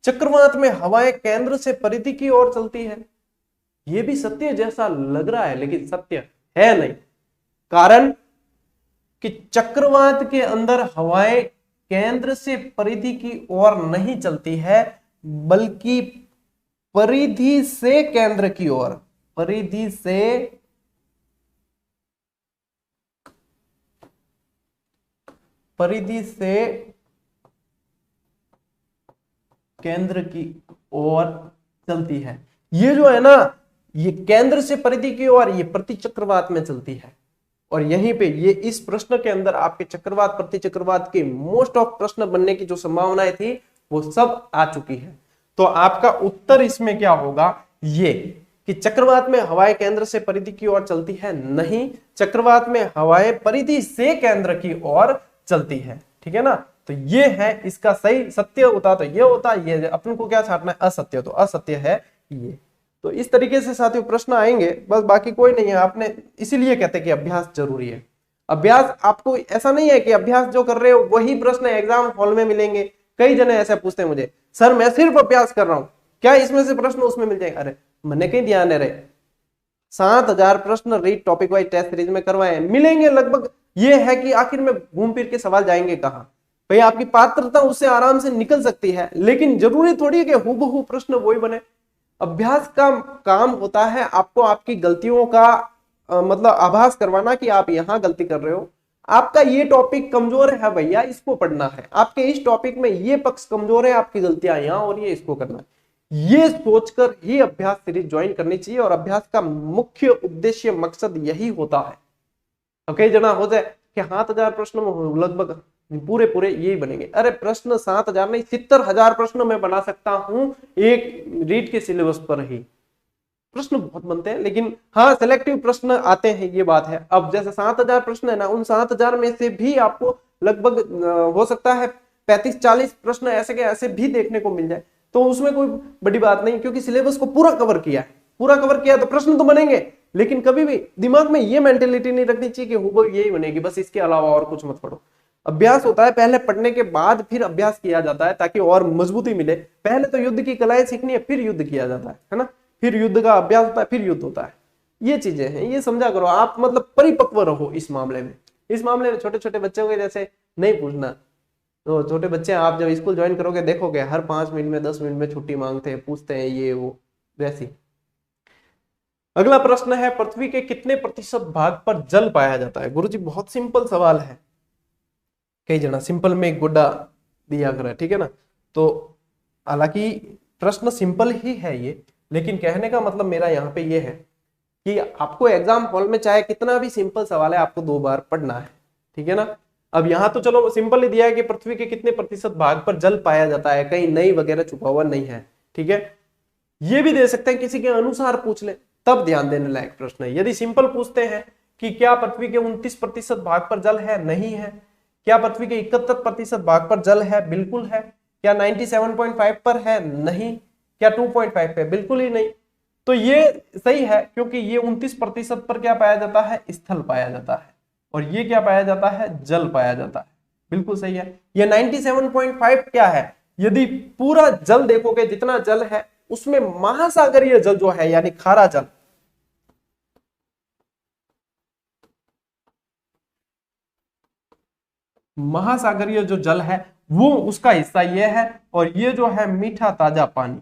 चक्रवात में हवाएं केंद्र से परिधि की ओर चलती है, यह भी सत्य जैसा लग रहा है लेकिन सत्य है नहीं। कारण कि चक्रवात के अंदर हवाएं केंद्र से परिधि की ओर नहीं चलती है, बल्कि परिधि से केंद्र की ओर, परिधि से केंद्र की ओर चलती है। ये जो है ना, ये केंद्र से परिधि की ओर, ये प्रति चक्रवात में चलती है। और यहीं पे ये इस प्रश्न के अंदर आपके चक्रवात प्रति चक्रवात के मोस्ट ऑफ प्रश्न बनने की जो संभावनाएं थी वो सब आ चुकी है। तो आपका उत्तर इसमें क्या होगा, ये कि चक्रवात में हवाएं केंद्र से परिधि की ओर चलती है, नहीं, चक्रवात में हवाएं परिधि से केंद्र की ओर चलती है, ठीक है ना। तो ये है इसका सही। सत्य होता तो ये होता, ये अपन को क्या छाटना है, असत्य, तो असत्य है ये। तो इस तरीके से साथियों प्रश्न आएंगे, बस बाकी कोई नहीं है। आपने इसीलिए कहते हैं कि अभ्यास जरूरी है। अभ्यास आपको ऐसा नहीं है कि अभ्यास जो कर रहे हो वही प्रश्न एग्जाम हॉल में मिलेंगे। कई जने ऐसे पूछते हैं मुझे, सर मैं सिर्फ अभ्यास कर रहा हूं, क्या इसमें से प्रश्न उसमें मिल जाएंगे? अरे मैंने कहीं ध्यान नहीं रहे, 7000 प्रश्न read topic wise test series में करवाए, मिलेंगे लगभग। ये है कि आखिर में घूम फिर के सवाल जाएंगे कहां भाई, आपकी पात्रता उससे आराम से निकल सकती है, लेकिन जरूरी थोड़ी है कि हूबहू प्रश्न वही बने। अभ्यास का काम होता है आपको आपकी गलतियों का मतलब आभास करवाना कि आप यहां गलती कर रहे हो, आपका ये टॉपिक कमजोर है भैया, इसको पढ़ना है, आपके इस टॉपिक में ये पक्ष कमजोर है, आपकी गलतियां यहां और ये इसको करना है। ये सोचकर ही अभ्यास सीरीज ज्वाइन करनी चाहिए। और अभ्यास का मुख्य उद्देश्य मकसद यही होता है। तो कई जना हो जाए कि 7000 प्रश्न में लगभग पूरे यही बनेंगे। अरे प्रश्न 7000 नहीं, 70,000 प्रश्न मैं बना सकता हूं एक रीड के सिलेबस पर ही। प्रश्न बहुत बनते हैं, लेकिन हाँ सिलेक्टिव प्रश्न आते हैं, ये बात है। अब जैसे 7000 प्रश्न है ना, उन 7000 में से भी आपको लगभग हो सकता है 35-40 प्रश्न ऐसे के ऐसे भी देखने को मिल जाए, तो उसमें कोई बड़ी बात नहीं, क्योंकि सिलेबस को पूरा कवर किया है। पूरा कवर किया तो प्रश्न तो बनेंगे, लेकिन कभी भी दिमाग में ये मेंटेलिटी नहीं रखनी चाहिए कि वो यही बनेगी, बस इसके अलावा और कुछ मत पढ़ो। अभ्यास होता है पहले पढ़ने के बाद फिर अभ्यास किया जाता है, ताकि और मजबूती मिले। पहले तो युद्ध की कलाएं सीखनी है, फिर युद्ध किया जाता है ना, फिर युद्ध का अभ्यास होता है, फिर युद्ध होता है। ये चीजें हैं, ये समझा करो आप, मतलब परिपक्व रहो इस मामले में। इस मामले में छोटे छोटे बच्चों के जैसे नहीं पूछना। तो छोटे बच्चे आप जब स्कूल ज्वाइन करोगे देखोगे हर 5 मिनट में 10 मिनट में छुट्टी मांगते हैं, पूछते हैं ये वो वैसी। अगला प्रश्न है, पृथ्वी के कितने प्रतिशत भाग पर जल पाया जाता है? गुरुजी बहुत सिंपल सवाल है, कई जना सिंपल में गुड्डा दिया कर, ठीक है ना। तो हालांकि प्रश्न सिंपल ही है ये, लेकिन कहने का मतलब मेरा यहाँ पे ये है कि आपको एग्जाम हॉल में चाहे कितना भी सिंपल सवाल है, आपको 2 बार पढ़ना है, ठीक है ना। अब यहाँ तो चलो सिंपल ही दिया है कि पृथ्वी के कितने प्रतिशत भाग पर जल पाया जाता है, कहीं नई वगैरह छुपा हुआ नहीं है, ठीक है। ये भी दे सकते हैं किसी के अनुसार पूछ ले, तब ध्यान देने लायक प्रश्न है। यदि सिंपल पूछते हैं कि क्या पृथ्वी के 29% भाग पर जल है, नहीं है। क्या पृथ्वी के 71% भाग पर जल है, बिल्कुल है। क्या 97.5 पर है, नहीं। क्या 2.5 पे, बिल्कुल ही नहीं। तो ये सही है, क्योंकि ये 29% पर क्या पाया जाता है, स्थल पाया जाता है, और ये क्या पाया जाता है, जल पाया जाता है, बिल्कुल सही है। ये 97.5 क्या है, यदि पूरा जल देखोगे जितना जल है उसमें महासागरीय जल जो है यानी खारा जल, महासागरीय जो जल है वो उसका हिस्सा ये है, और ये जो है मीठा ताजा पानी,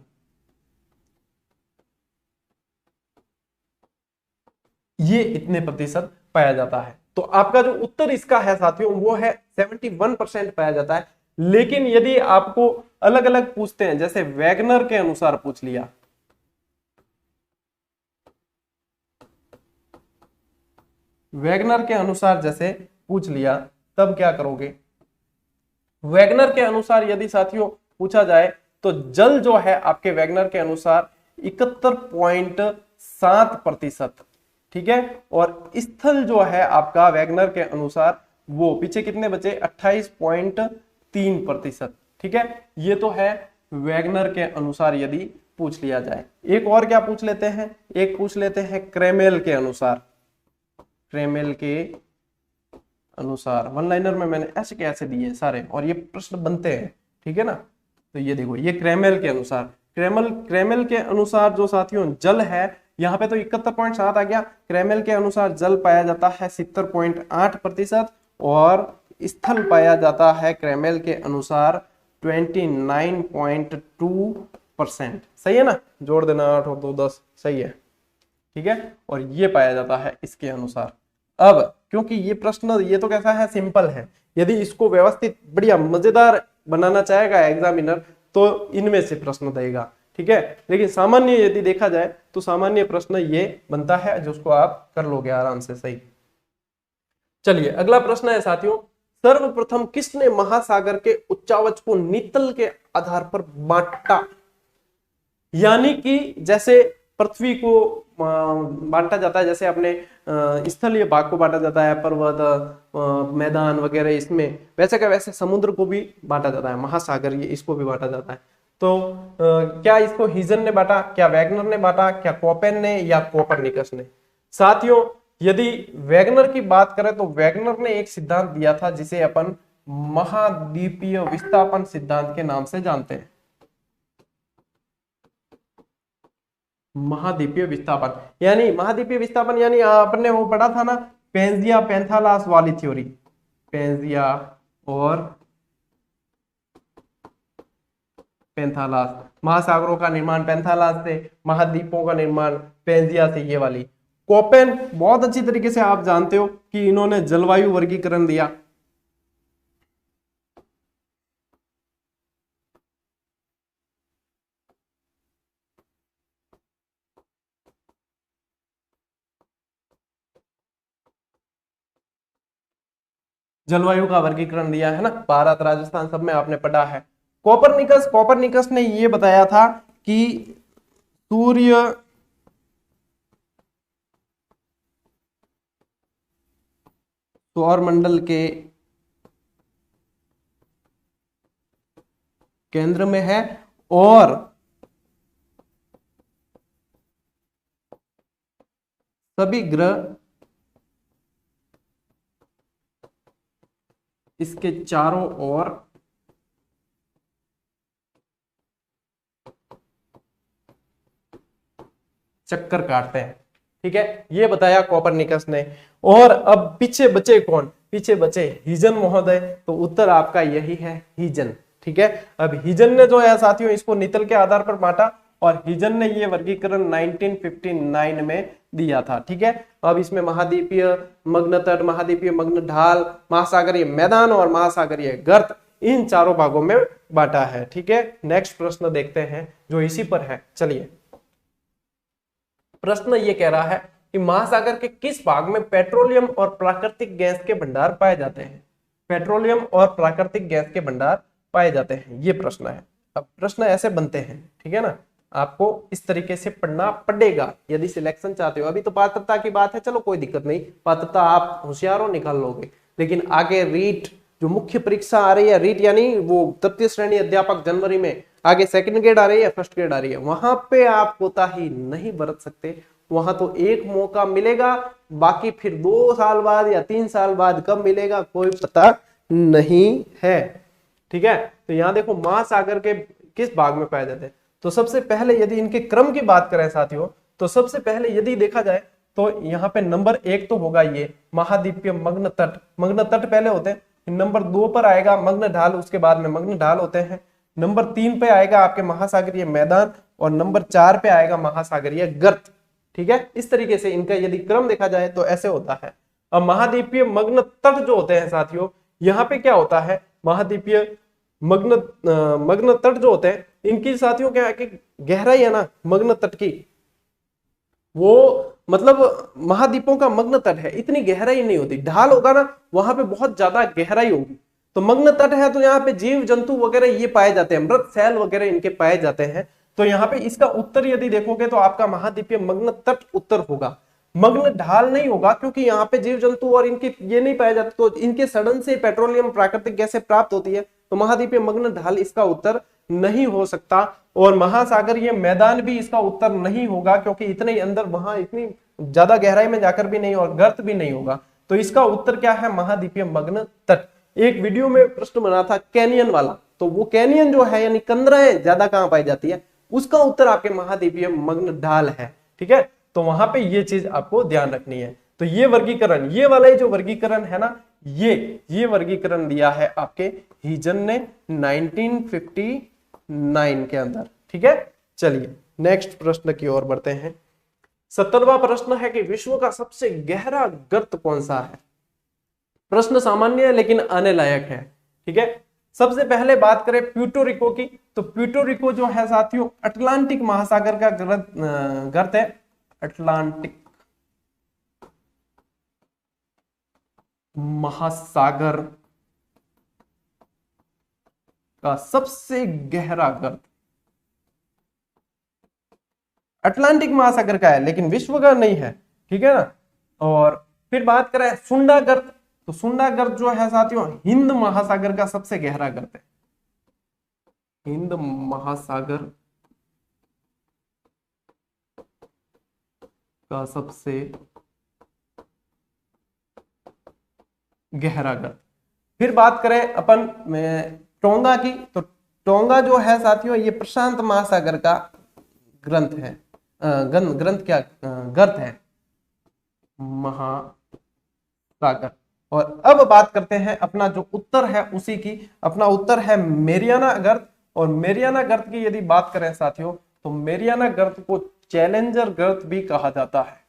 ये इतने प्रतिशत पाया जाता है। तो आपका जो उत्तर इसका है साथियों वो है 71% पाया जाता है। लेकिन यदि आपको अलग अलग पूछते हैं, जैसे वैगनर के अनुसार पूछ लिया, वैगनर के अनुसार जैसे पूछ लिया, तब क्या करोगे? वैगनर के अनुसार यदि साथियों पूछा जाए तो जल जो है आपके वैगनर के अनुसार 71.7%, ठीक है, और स्थल जो है आपका वैगनर के अनुसार वो पीछे कितने बचे, 28.3%, ठीक है। ये तो है वैगनर के अनुसार यदि पूछ लिया जाए। एक और क्या पूछ लेते हैं, एक पूछ लेते हैं क्रेमेल के अनुसार। क्रेमेल के अनुसार वन लाइनर में मैंने ऐसे के ऐसे दिए सारे, और ये प्रश्न बनते हैं, ठीक है ना। तो ये देखो, ये क्रेमेल के अनुसार, क्रेमेल के अनुसार जो साथियों जल है, यहाँ पे तो 71.7 आ गया। क्रेमेल के अनुसार जल पाया जाता है 70.8%, और स्थल पाया जाता है क्रेमेल के अनुसार 29.2%। सही है ना, जोड़ देना 8 और 2 10, सही है, ठीक है। और ये पाया जाता है इसके अनुसार। अब क्योंकि ये प्रश्न ये तो कैसा है, सिंपल है, यदि इसको व्यवस्थित बढ़िया मजेदार बनाना चाहेगा एग्जामिनर तो इनमें से प्रश्न देगा, ठीक है। लेकिन सामान्य यदि देखा जाए तो सामान्य प्रश्न ये बनता है जिसको आप कर लोगे आराम से, सही। चलिए अगला प्रश्न है साथियों, सर्वप्रथम किसने महासागर के उच्चावच को नितल के आधार पर बांटा? यानी कि जैसे पृथ्वी को बांटा जाता है, जैसे अपने स्थलीय भाग को बांटा जाता है, पर्वत मैदान वगैरह, इसमें वैसे का वैसे समुद्र को भी बांटा जाता है, महासागर ये इसको भी बांटा जाता है। तो क्या इसको हीजन ने बांटा, क्या वैगनर ने बांटा, क्या कोपेन ने, या कोपरनिकस ने? साथियों यदि वैगनर की बात करें तो वैगनर ने एक सिद्धांत दिया था जिसे अपन महाद्वीपीय विस्थापन सिद्धांत के नाम से जानते हैं। महाद्वीपीय विस्थापन यानी आपने वो पढ़ा था ना, पेंजिया पेंथालास वाली थ्योरी, पेंजिया और पेंथालास, महासागरों का निर्माण पेंथालास से, महाद्वीपों का निर्माण पेंजिया से, ये वाली। कोपेन बहुत अच्छी तरीके से आप जानते हो कि इन्होंने जलवायु वर्गीकरण दिया, जलवायु का वर्गीकरण दिया है ना, भारत राजस्थान सब में आपने पढ़ा है। कोपरनिकस ने ये बताया था कि सूर्य सौर मंडल के केंद्र में है, और सभी ग्रह इसके चारों ओर चक्कर काटते हैं, ठीक है, ये बताया कोपरनिकस ने। और अब पीछे बचे कौन, पीछे बचे हीजन महोदय, तो उत्तर आपका यही है, हीजन, ठीक है। अब हीजन ने जो है साथियों इसको नितल के आधार पर बांटा, और हीजन ने ये वर्गीकरण 1959 में दिया था, ठीक है। अब इसमें महाद्वीपीय मग्न तट, महाद्वीपीय मग्न ढाल, महासागरीय मैदान और महासागरीय गर्त, इन चारों भागों में बांटा है, ठीक है। नेक्स्ट प्रश्न देखते हैं जो इसी पर है। चलिए प्रश्न ये कह रहा है कि महासागर के किस भाग में पेट्रोलियम और प्राकृतिक गैस के भंडार पाए जाते हैं? पेट्रोलियम और प्राकृतिक गैस के भंडार पाए जाते हैं, ये प्रश्न है। अब प्रश्न ऐसे बनते हैं, ठीक है ना, आपको इस तरीके से पढ़ना पड़ेगा यदि सिलेक्शन चाहते हो। अभी तो पात्रता की बात है, चलो कोई दिक्कत नहीं, पात्रता आप होशियारों निकाल लोगे, लेकिन आगे रीट जो मुख्य परीक्षा आ रही है, रीट यानी वो तृतीय श्रेणी अध्यापक जनवरी में, आगे सेकंड ग्रेड आ रही है, फर्स्ट ग्रेड आ रही है, वहां पे आप कोताही नहीं बरत सकते। वहां तो एक मौका मिलेगा, बाकी फिर 2 साल बाद या 3 साल बाद कब मिलेगा कोई पता नहीं है। ठीक है, तो यहां देखो महासागर के किस भाग में पाए जाते हैं। तो सबसे पहले यदि इनके क्रम की बात करें साथियों, तो सबसे पहले यदि देखा जाए तो यहाँ पे नंबर 1 तो होगा ये महाद्वीपीय मग्न तट, मग्न तट पहले होते हैं। नंबर 2 पर आएगा मग्न ढाल, उसके बाद में मग्न ढाल होते हैं। नंबर 3 पे आएगा आपके महासागरीय मैदान, और नंबर 4 पे आएगा महासागरीय गर्त। ठीक है, इस तरीके से इनका यदि क्रम देखा जाए तो ऐसे होता है। अब महाद्वीपीय मग्न तट जो होते हैं साथियों, यहाँ पे क्या होता है, महाद्वीपीय मग्न तट जो होते हैं इनकी साथियों क्या है कि गहराई है ना मग्न तट की, वो मतलब महाद्वीपों का मग्न तट है, इतनी गहराई नहीं होती। ढाल होगा ना वहां पे बहुत ज्यादा गहराई होगी। तो मग्न तट है तो यहाँ पे जीव जंतु वगैरह ये पाए जाते हैं, मृत शैल वगैरह इनके पाए जाते हैं। तो यहाँ पे इसका उत्तर यदि देखोगे तो आपका महाद्वीपीय मग्न तट उत्तर होगा, मग्न ढाल नहीं होगा, क्योंकि यहाँ पे जीव जंतु और इनके ये नहीं पाए जाते। तो इनके सड़न से पेट्रोलियम प्राकृतिक गैसें प्राप्त होती है, तो महाद्वीपीय मग्न ढाल इसका उत्तर नहीं हो सकता। और महासागरीय मैदान भी इसका उत्तर नहीं होगा, क्योंकि इतने अंदर वहां इतनी ज्यादा गहराई में जाकर भी नहीं और गर्त भी नहीं होगा। तो इसका उत्तर क्या है, महाद्वीपीय मग्न तट। एक वीडियो में प्रश्न बना था कैनियन वाला, तो वो कैनियन जो है यानी कंदराएं ज्यादा कहां पाई जाती है, उसका उत्तर आपके महाद्वीपीय मग्न ढाल है। ठीक है, तो वहां पे ये चीज आपको ध्यान रखनी है। तो ये वर्गीकरण, ये वाला जो वर्गीकरण है ना, ये वर्गीकरण दिया है आपके हीजन ने 1959 के अंदर। ठीक है, चलिए नेक्स्ट प्रश्न की ओर बढ़ते हैं। 70वां प्रश्न है कि विश्व का सबसे गहरा गर्त कौन सा है। प्रश्न सामान्य है लेकिन आने लायक है। ठीक है, सबसे पहले बात करें प्यूर्टो रिको की, तो प्यूर्टो रिको जो है साथियों अटलांटिक महासागर का गर्त है। अटलांटिक महासागर का सबसे गहरा गर्त अटलांटिक महासागर का है, लेकिन विश्व का नहीं है। ठीक है ना। और फिर बात करें सुंडा गर्त, तो सुंडा गर्त जो है साथियों हिंद महासागर का सबसे गहरा गर्त है। हिंद महासागर का सबसे गहरा गर्त। फिर बात करें अपन टोंगा की, तो टोंगा जो है साथियों ये प्रशांत महासागर का ग्रंथ है, ग्रंथ क्या गर्त है, महासागर। और अब बात करते हैं अपना जो उत्तर है उसी की, अपना उत्तर है मेरियाना गर्त। और मेरियाना गर्त की यदि बात करें साथियों, तो मेरियाना गर्त को चैलेंजर गर्त भी कहा जाता है।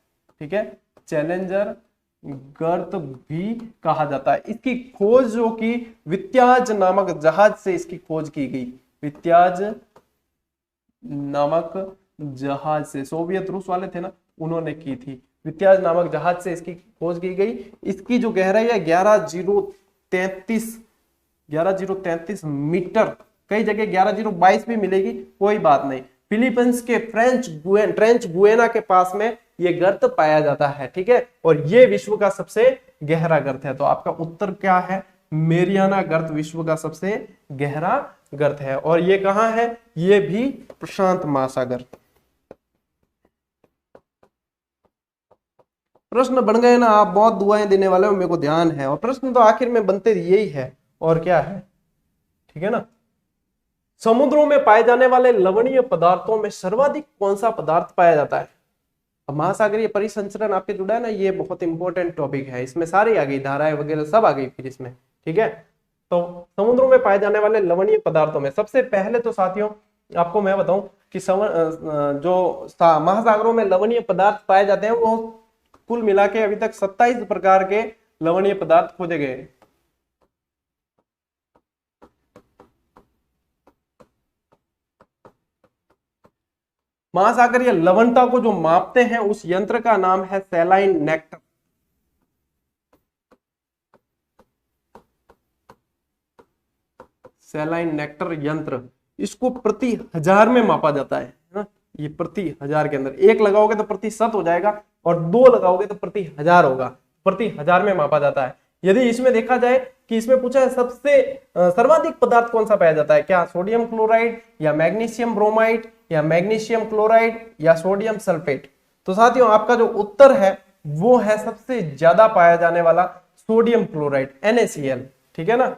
ठीक है, चैलेंजर गर्त भी कहा जाता है। इसकी खोज जो की वित्याज नामक जहाज से इसकी खोज की गई, वित्याज नामक जहाज से, सोवियत रूस वाले थे ना उन्होंने की थी, वित्याज नामक जहाज से इसकी खोज की गई। इसकी जो गहराई है 11,033 मीटर, कई जगह 11,022 भी मिलेगी, कोई बात नहीं। फिलीपींस के ट्रेंच गुएना के पास में ये गर्त पाया जाता है। ठीक है, और ये विश्व का सबसे गहरा गर्त है। तो आपका उत्तर क्या है, मेरियाना गर्त विश्व का सबसे गहरा गर्त है। और ये कहां है, ये भी प्रशांत महासागर। प्रश्न बन गए ना, आप बहुत दुआएं देने वाले हो, मेरे को ध्यान है। और प्रश्न तो आखिर में बनते यही है, और क्या है। ठीक है ना। समुद्रों में पाए जाने वाले लवणीय पदार्थों में सर्वाधिक कौन सा पदार्थ पाया जाता है। अब महासागरीय परिसंचरण आपके जुड़ा है ना, ये बहुत इंपॉर्टेंट टॉपिक है, इसमें सारी आ गई, धाराएं वगैरह सब आ गई फिर इसमें। ठीक है, तो समुद्रों में पाए जाने वाले लवणीय पदार्थों में सबसे पहले तो साथियों आपको मैं बताऊं कि जो महासागरों में लवणीय पदार्थ पाए जाते हैं वो कुल मिला के अभी तक 27 प्रकार के लवणीय पदार्थ खोजे गए। महासागरीय लवणता को जो मापते हैं उस यंत्र का नाम है सैलाइन नेक्टर। सैलाइन नेक्टर यंत्र, इसको प्रति 1000 में मापा जाता है ना। ये प्रति 1000 के अंदर, एक लगाओगे तो प्रति 100 हो जाएगा, और 2 लगाओगे तो प्रति 1000 होगा, प्रति 1000 में मापा जाता है। यदि इसमें देखा जाए कि इसमें पूछा है सबसे सर्वाधिक पदार्थ कौन सा पाया जाता है, क्या सोडियम क्लोराइड या मैग्नीशियम ब्रोमाइड या मैग्नीशियम क्लोराइड या सोडियम सल्फेट। तो साथियों आपका जो उत्तर है वो है सबसे ज्यादा पाया जाने वाला सोडियम क्लोराइड, NaCl। ठीक है ना,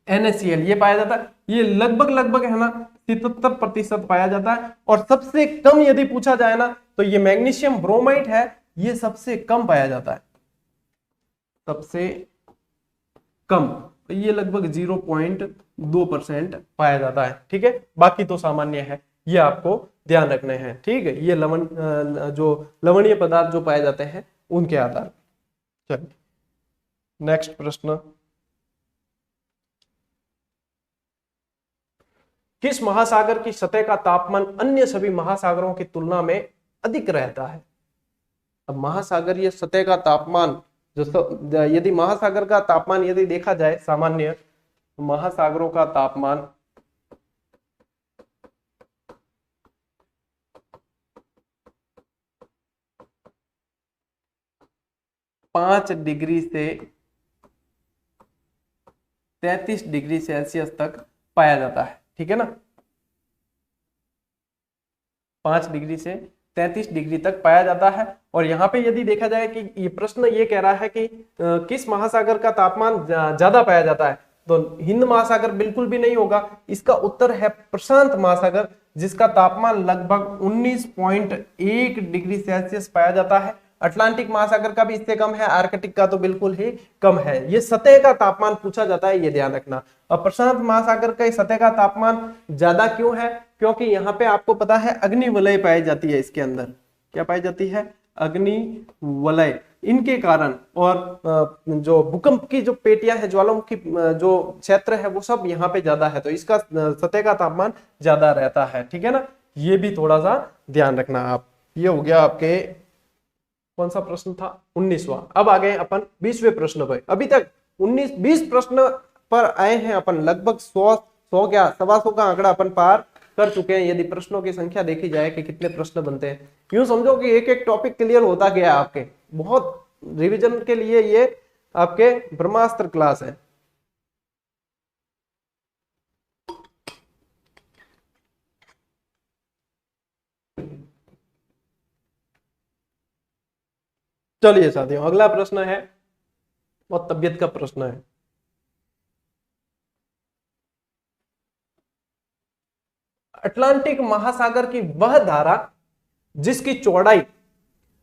NaCl ये पाया जाता है, ये लगभग लगभग है ना 77% पाया जाता है। और सबसे कम यदि पूछा जाए ना तो ये मैग्नीशियम ब्रोमाइड है, ये सबसे कम पाया जाता है, सबसे कम, तो ये लगभग 0.2% पाया जाता है। ठीक है, बाकी तो सामान्य है, ये आपको ध्यान रखने हैं। ठीक है, ये जो लवणीय पदार्थ जो पाए जाते हैं उनके आधार पर। चलिए नेक्स्ट प्रश्न, किस महासागर की सतह का तापमान अन्य सभी महासागरों की तुलना में अधिक रहता है? अब महासागरीय सतह का तापमान यदि महासागर का तापमान यदि देखा जाए सामान्य, महासागरों का तापमान पांच डिग्री से 33 डिग्री सेल्सियस तक पाया जाता है। ठीक है ना, 5 डिग्री से 33 डिग्री तक पाया जाता है। और यहाँ पे यदि देखा जाए कि ये प्रश्न ये कह रहा है कि किस महासागर का तापमान ज्यादा पाया जाता है, तो हिंद महासागर बिल्कुल भी नहीं होगा, इसका उत्तर है प्रशांत महासागर, जिसका तापमान लगभग 19.1 डिग्री सेल्सियस पाया जाता है। अटलांटिक महासागर का भी इससे कम है, आर्कटिक का तो बिल्कुल ही कम है। ये सतह का तापमान पूछा जाता है, ये ध्यान रखना। और प्रशांत महासागर का सतह का तापमान ज्यादा क्यों है? क्योंकि यहाँ पे आपको पता है अग्नि वलय पाई जाती है, इसके अंदर क्या पाई जाती है? अग्नि वलय। इनके कारण और जो भूकंप की जो पेटियां है, ज्वालामुखी जो क्षेत्र है, वो सब यहाँ पे ज्यादा है, तो इसका सतह का तापमान ज्यादा रहता है। ठीक है ना, ये भी थोड़ा सा ध्यान रखना आप। ये हो गया आपके कौन सा प्रश्न था? 19वां। अब आ गए अपन 20वें प्रश्न पर। अभी तक 19-20 प्रश्न पर आए हैं अपन, लगभग 100 क्या 125 का आंकड़ा अपन पार कर चुके हैं, यदि प्रश्नों की संख्या देखी जाए कि कितने प्रश्न बनते हैं। यूं समझो कि एक एक टॉपिक क्लियर होता गया आपके, बहुत रिवीजन के लिए ये आपके ब्रह्मास्त्र क्लास है। चलिए साथियों, अगला प्रश्न है बहुत तबियत का प्रश्न है। अटलांटिक महासागर की वह धारा जिसकी चौड़ाई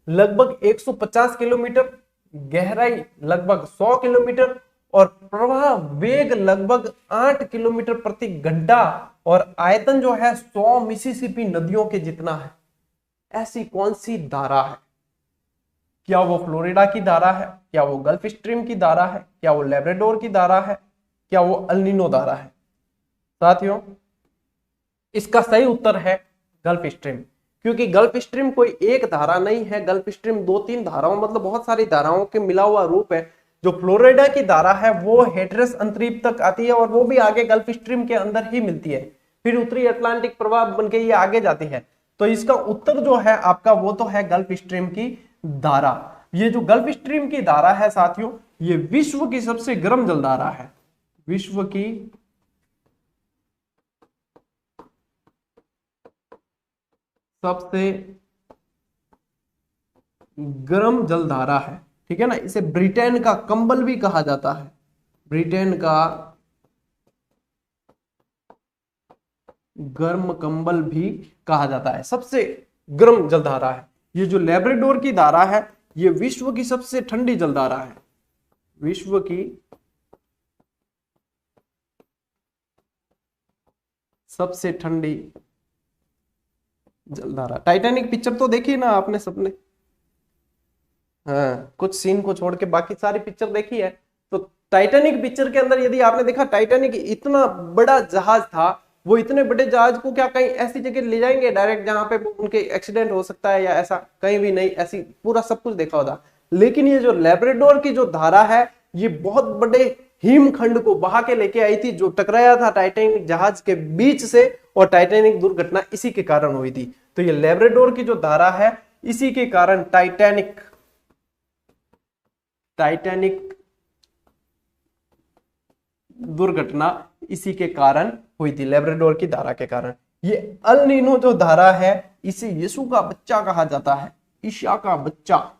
लगभग 150 किलोमीटर, गहराई लगभग 100 किलोमीटर और प्रवाह वेग लगभग 8 किलोमीटर प्रति घंटा और आयतन जो है 100 मिसिसिपी नदियों के जितना है, ऐसी कौन सी धारा है? क्या वो फ्लोरिडा की धारा है? क्या वो गल्फ स्ट्रीम की धारा है? क्या वो लेब्राडोर की धारा है? क्या वो अल नीनो धारा है? साथियों, इसका सही उत्तर है गल्फ स्ट्रीम, क्योंकि गल्फ स्ट्रीम कोई एक धारा नहीं है, गल्फ स्ट्रीम 2-3 धाराओं मतलब बहुत सारी धाराओं के मिला हुआ रूप है। जो फ्लोरिडा की धारा है वो हेटरस अंतरीप तक आती है और वो भी आगे गल्फ स्ट्रीम के अंदर ही मिलती है, फिर उत्तरी अटलांटिक प्रवाह बनके ये आगे जाती है। तो इसका उत्तर जो है आपका वो तो है गल्फ स्ट्रीम की धारा। ये जो गल्फ स्ट्रीम की धारा है साथियों, ये विश्व की सबसे गर्म जलधारा है, विश्व की सबसे गर्म जलधारा है। ठीक है ना, इसे ब्रिटेन का कंबल भी कहा जाता है, ब्रिटेन का गर्म कंबल भी कहा जाता है, सबसे गर्म जलधारा है। ये जो लेब्राडोर की धारा है ये विश्व की सबसे ठंडी जलधारा है, विश्व की सबसे ठंडी जलधारा। टाइटैनिक पिक्चर तो देखी ना आपने सबने? हाँ, कुछ सीन को छोड़ के बाकी सारी पिक्चर देखी है। तो टाइटैनिक पिक्चर के अंदर यदि आपने देखा, टाइटैनिक इतना बड़ा जहाज था, वो इतने बड़े जहाज को क्या कहीं ऐसी जगह ले जाएंगे डायरेक्ट जहां पे उनके एक्सीडेंट हो सकता है या ऐसा? कहीं भी नहीं, ऐसी पूरा सब कुछ देखा होता। लेकिन ये जो लेब्राडोर की जो धारा है, ये बहुत बड़े हिमखंड को बहा के लेके आई थी, जो टकराया था टाइटैनिक जहाज के बीच से, और टाइटैनिक दुर्घटना इसी के कारण हुई थी। तो ये लेब्राडोर की जो धारा है, इसी के कारण टाइटैनिक दुर्घटना इसी के कारण हुई थी, लेब्राडोर की धारा के कारण। ये अल नीनो जो धारा है, इसे यीशु का बच्चा कहा जाता है, ईसा का बच्चा,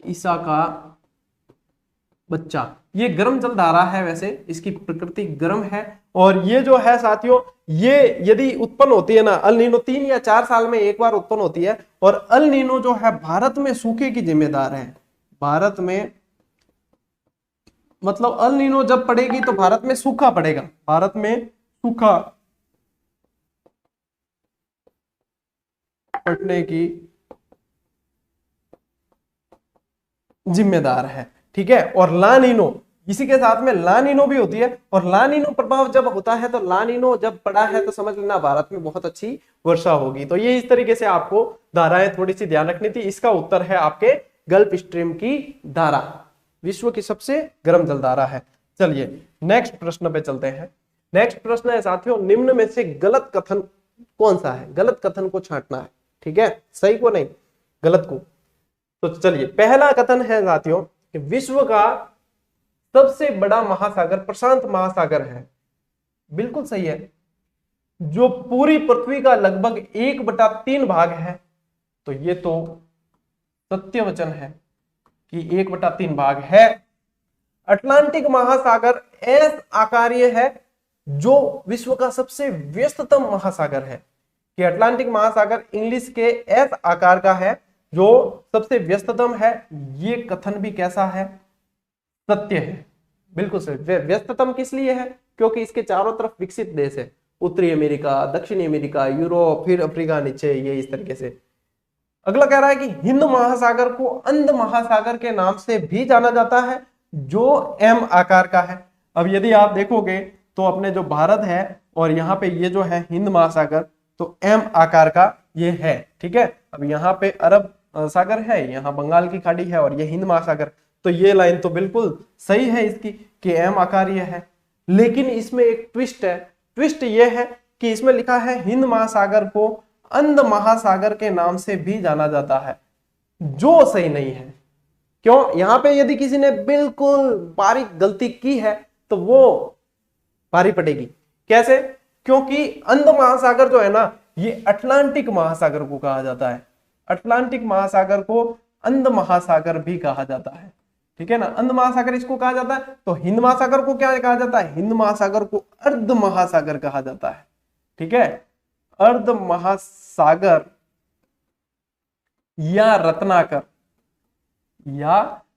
ईसा का बच्चा। ये गर्म जलधारा है, वैसे इसकी प्रकृति गर्म है। और ये जो है साथियों, ये यदि उत्पन्न होती है ना, अल नीनो 3 या 4 साल में एक बार उत्पन्न होती है। और अल नीनो जो है भारत में सूखे की जिम्मेदार है। भारत में मतलब अल नीनो जब पड़ेगी तो भारत में सूखा पड़ेगा, भारत में सूखा पड़ने की जिम्मेदार है। ठीक है। और ला नीनो, इसी के साथ में ला नीनो भी होती है। और ला नीनो प्रभाव जब होता है, तो ला नीनो जब पड़ा है तो समझ लेना भारत में बहुत अच्छी वर्षा होगी। तो ये इस तरीके से आपको धाराएं थोड़ी सी ध्यान रखनी थी। इसका उत्तर है आपके गल्फ स्ट्रीम की धारा, विश्व की सबसे गर्म जलधारा है। चलिए नेक्स्ट प्रश्न पे चलते हैं। नेक्स्ट प्रश्न है साथियों, निम्न में से गलत कथन कौन सा है? गलत कथन को छांटना है। ठीक है, सही को नहीं, गलत को। तो चलिए, पहला कथन है साथियों कि विश्व का सबसे बड़ा महासागर प्रशांत महासागर है। बिल्कुल सही है। जो पूरी पृथ्वी का लगभग 1/3 भाग है, तो ये तो सत्य वचन है कि 1/3 भाग है। अटलांटिक महासागर एस आकारीय है, जो विश्व का सबसे व्यस्ततम महासागर है। कि अटलांटिक महासागर इंग्लिश के एस आकार का है, जो सबसे व्यस्ततम है। ये कथन भी कैसा है? सत्य है। बिल्कुल सही। व्यस्ततम किस लिए है? क्योंकि इसके चारों तरफ विकसित देश है, उत्तरी अमेरिका, दक्षिणी अमेरिका, यूरोप, फिर अफ्रीका नीचे, ये इस तरीके से। अगला कह रहा है कि हिंद महासागर को अंध महासागर के नाम से भी जाना जाता है, जो एम आकार का है। अब यदि आप देखोगे तो अपने जो भारत है और यहाँ पे ये जो है हिंद महासागर, तो एम आकार का ये है। ठीक है। अब यहाँ पे अरब सागर है, यहाँ बंगाल की खाड़ी है और ये हिंद महासागर। तो ये लाइन तो बिल्कुल सही है इसकी कि एम आकार ये है। लेकिन इसमें एक ट्विस्ट है। ट्विस्ट ये है कि इसमें लिखा है हिंद महासागर को अंध महासागर के नाम से भी जाना जाता है, जो सही नहीं है। क्यों? यहां पे यदि किसी ने बिल्कुल बारीक गलती की है तो वो भारी पड़ेगी। कैसे? क्योंकि अंध महासागर जो है ना, ये अटलांटिक महासागर को कहा जाता है। अटलांटिक महासागर को अंध महासागर भी कहा जाता है। ठीक है ना, अंध महासागर इसको कहा जाता है। तो हिंद महासागर को क्या कहा जाता है? हिंद महासागर को अर्ध महासागर कहा जाता है। ठीक है, अर्ध महासागर या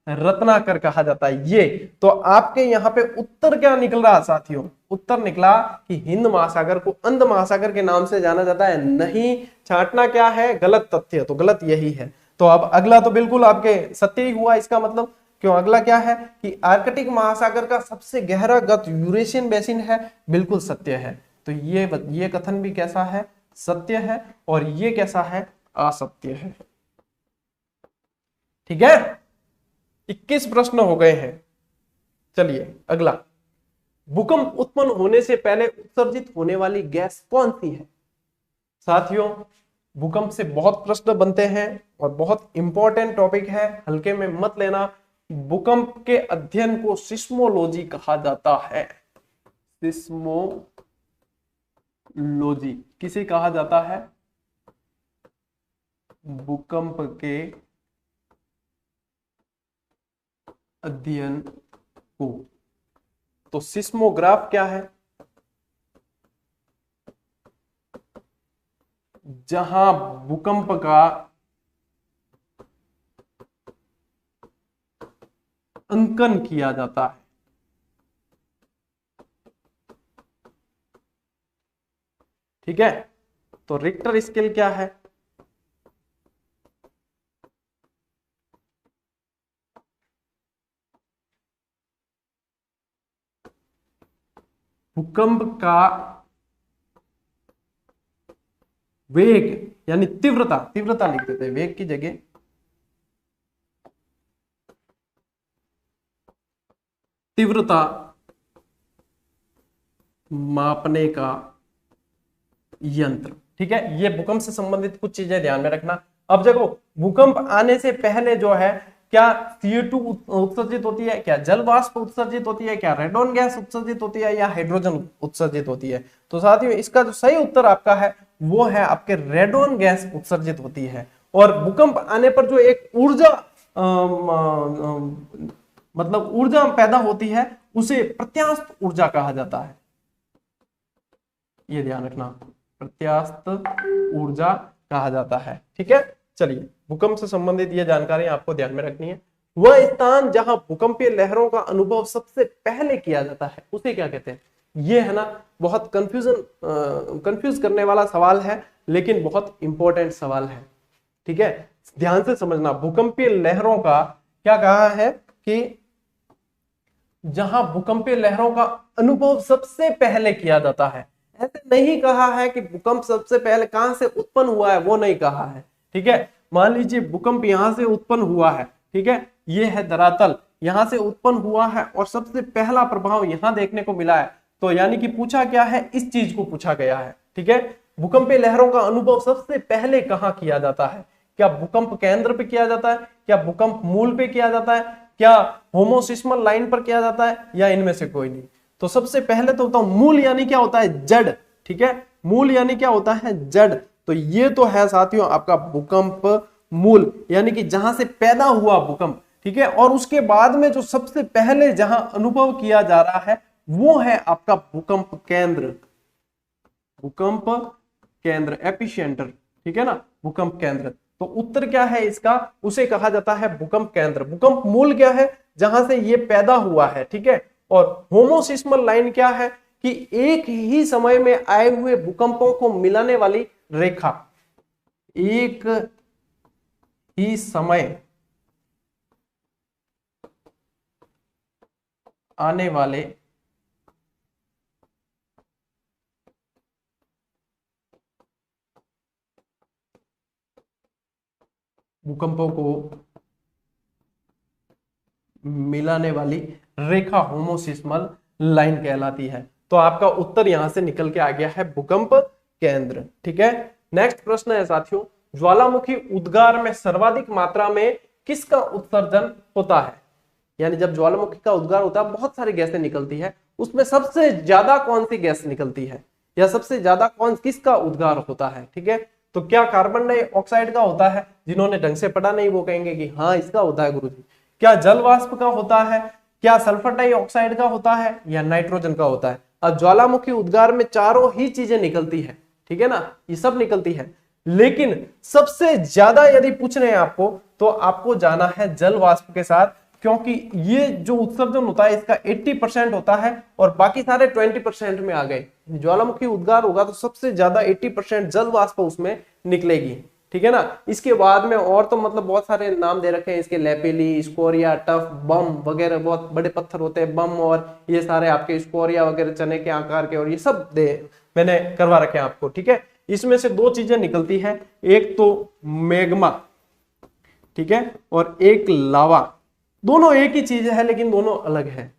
रत्नाकर कहा जाता है ये। तो आपके यहाँ पे उत्तर क्या निकल रहा साथियों? उत्तर निकला कि हिंद महासागर को अंध महासागर के नाम से जाना जाता है। नहीं, छांटना क्या है? गलत तथ्य। तो गलत यही है। तो अब अगला तो बिल्कुल आपके सत्य ही हुआ इसका मतलब। क्यों? अगला क्या है कि आर्कटिक महासागर का सबसे गहरा गत यूरेशियन बेसिन है। बिल्कुल सत्य है। तो ये कथन भी कैसा है? सत्य है। और ये कैसा है? असत्य है। ठीक है, 21 प्रश्न हो गए हैं। चलिए अगला, भूकंप उत्पन्न होने से पहले उत्सर्जित होने वाली गैस कौन सी है? साथियों, भूकंप से बहुत प्रश्न बनते हैं और बहुत इंपॉर्टेंट टॉपिक है, हल्के में मत लेना। भूकंप के अध्ययन को सिस्मोलॉजी कहा जाता है। सिस्मोलॉजी किसे कहा जाता है? भूकंप के अध्ययन को। तो सिस्मोग्राफ क्या है? जहां भूकंप का अंकन किया जाता है। ठीक है, तो रिक्टर स्केल क्या है? भूकंप का वेग यानी तीव्रता लिख देते हैं, वेग की जगह तीव्रता मापने का यंत्र। ठीक है, ये भूकंप से संबंधित कुछ चीजें ध्यान में रखना। अब देखो, भूकंप आने से पहले जो है, क्या CO2 उत्सर्जित होती है, क्या जल वाष्प उत्सर्जित होती है, क्या रेडोन गैस उत्सर्जित होती है, या हाइड्रोजन उत्सर्जित होती है? तो साथियों, इसका जो सही उत्तर आपका है वो है आपके रेडोन गैस उत्सर्जित होती है। और भूकंप आने पर जो एक ऊर्जा मतलब ऊर्जा पैदा होती है उसे प्रत्यास्थ ऊर्जा कहा जाता है। ये ध्यान रखना, प्रत्यास्थ ऊर्जा कहा जाता है। ठीक है, चलिए भूकंप से संबंधित ये जानकारी आपको ध्यान में रखनी है। वह स्थान जहां भूकंपीय लहरों का अनुभव सबसे पहले किया जाता है उसे क्या कहते हैं? ये है ना बहुत कंफ्यूज करने वाला सवाल है, लेकिन बहुत इंपॉर्टेंट सवाल है। ठीक है, ध्यान से समझना। भूकंपीय लहरों का क्या कहा है कि जहां भूकंपीय लहरों का अनुभव सबसे पहले किया जाता है। ऐसे नहीं कहा है कि भूकंप सबसे पहले कहां से उत्पन्न हुआ है, वो नहीं कहा है। ठीक है, मान लीजिए भूकंप यहां से उत्पन्न हुआ है। ठीक है, ये है धरातल, यहां से उत्पन्न हुआ है और सबसे पहला प्रभाव यहां देखने को मिला है। तो यानी कि पूछा क्या है, इस चीज को पूछा गया है। ठीक है, भूकंपीय लहरों का अनुभव सबसे पहले कहां किया जाता है? क्या भूकंप केंद्र पे किया जाता है, क्या भूकंप मूल पे किया जाता है, क्या होमोसिस्मल लाइन पर किया जाता है, या इनमें से कोई नहीं? तो सबसे पहले तो बताऊं, मूल यानी क्या होता है? जड़। ठीक है, मूल यानी क्या होता है? जड़। तो ये तो है साथियों आपका भूकंप मूल, यानी कि जहां से पैदा हुआ भूकंप। ठीक है, और उसके बाद में जो सबसे पहले जहां अनुभव किया जा रहा है वो है आपका भूकंप केंद्र। भूकंप केंद्र, एपिसेंटर। ठीक है ना, भूकंप केंद्र। तो उत्तर क्या है इसका? उसे कहा जाता है भूकंप केंद्र। भूकंप मूल क्या है? जहां से ये पैदा हुआ है। ठीक है, और होमोसिस्मल लाइन क्या है? कि एक ही समय में आए हुए भूकंपों को मिलाने वाली रेखा। एक ही समय आने वाले भूकंपों को मिलाने वाली रेखा होमोसिस्मल लाइन कहलाती है। तो आपका उत्तर यहां से निकल के आ गया है भूकंप केंद्र। ठीक है, नेक्स्ट प्रश्न है साथियों, ज्वालामुखी उद्गार में सर्वाधिक मात्रा में किसका उत्सर्जन होता है? यानी जब ज्वालामुखी का उद्गार होता है बहुत सारी गैसें निकलती है, उसमें सबसे ज्यादा कौन सी गैस निकलती है, या सबसे ज्यादा किसका उद्गार होता है? ठीक है, तो क्या कार्बन डाइऑक्साइड का होता है? जिन्होंने ढंग से पढ़ा नहीं वो कहेंगे कि हाँ इसका होता है गुरुजी। क्या जल वाष्प का होता है, क्या सल्फर डाइऑक्साइड का होता है, या नाइट्रोजन का होता है? अब ज्वालामुखी उद्गार में चारों ही चीजें निकलती है। ठीक है ना, ये सब निकलती है, लेकिन सबसे ज्यादा यदि पूछ रहे हैं आपको तो आपको जाना है जल वाष्प के साथ, क्योंकि ये जो उत्सर्जन होता है इसका 80% होता है और बाकी सारे 20% में आ गए। ज्वालामुखी उद्गार होगा तो सबसे ज्यादा 80% जल वाष्प उसमें निकलेगी। ठीक है ना, इसके बाद में और तो मतलब बहुत सारे नाम दे रखे हैं इसके, लेपेली, स्कोरिया, टफ, बम वगैरह, बहुत बड़े पत्थर होते हैं बम, और ये सारे आपके स्कोरिया वगैरह चने के आकार के, और ये सब मैंने करवा रखे हैं आपको। ठीक है, इसमें से दो चीजें निकलती है, एक तो मैग्मा, ठीक है, और एक लावा। दोनों एक ही चीज है लेकिन दोनों अलग है।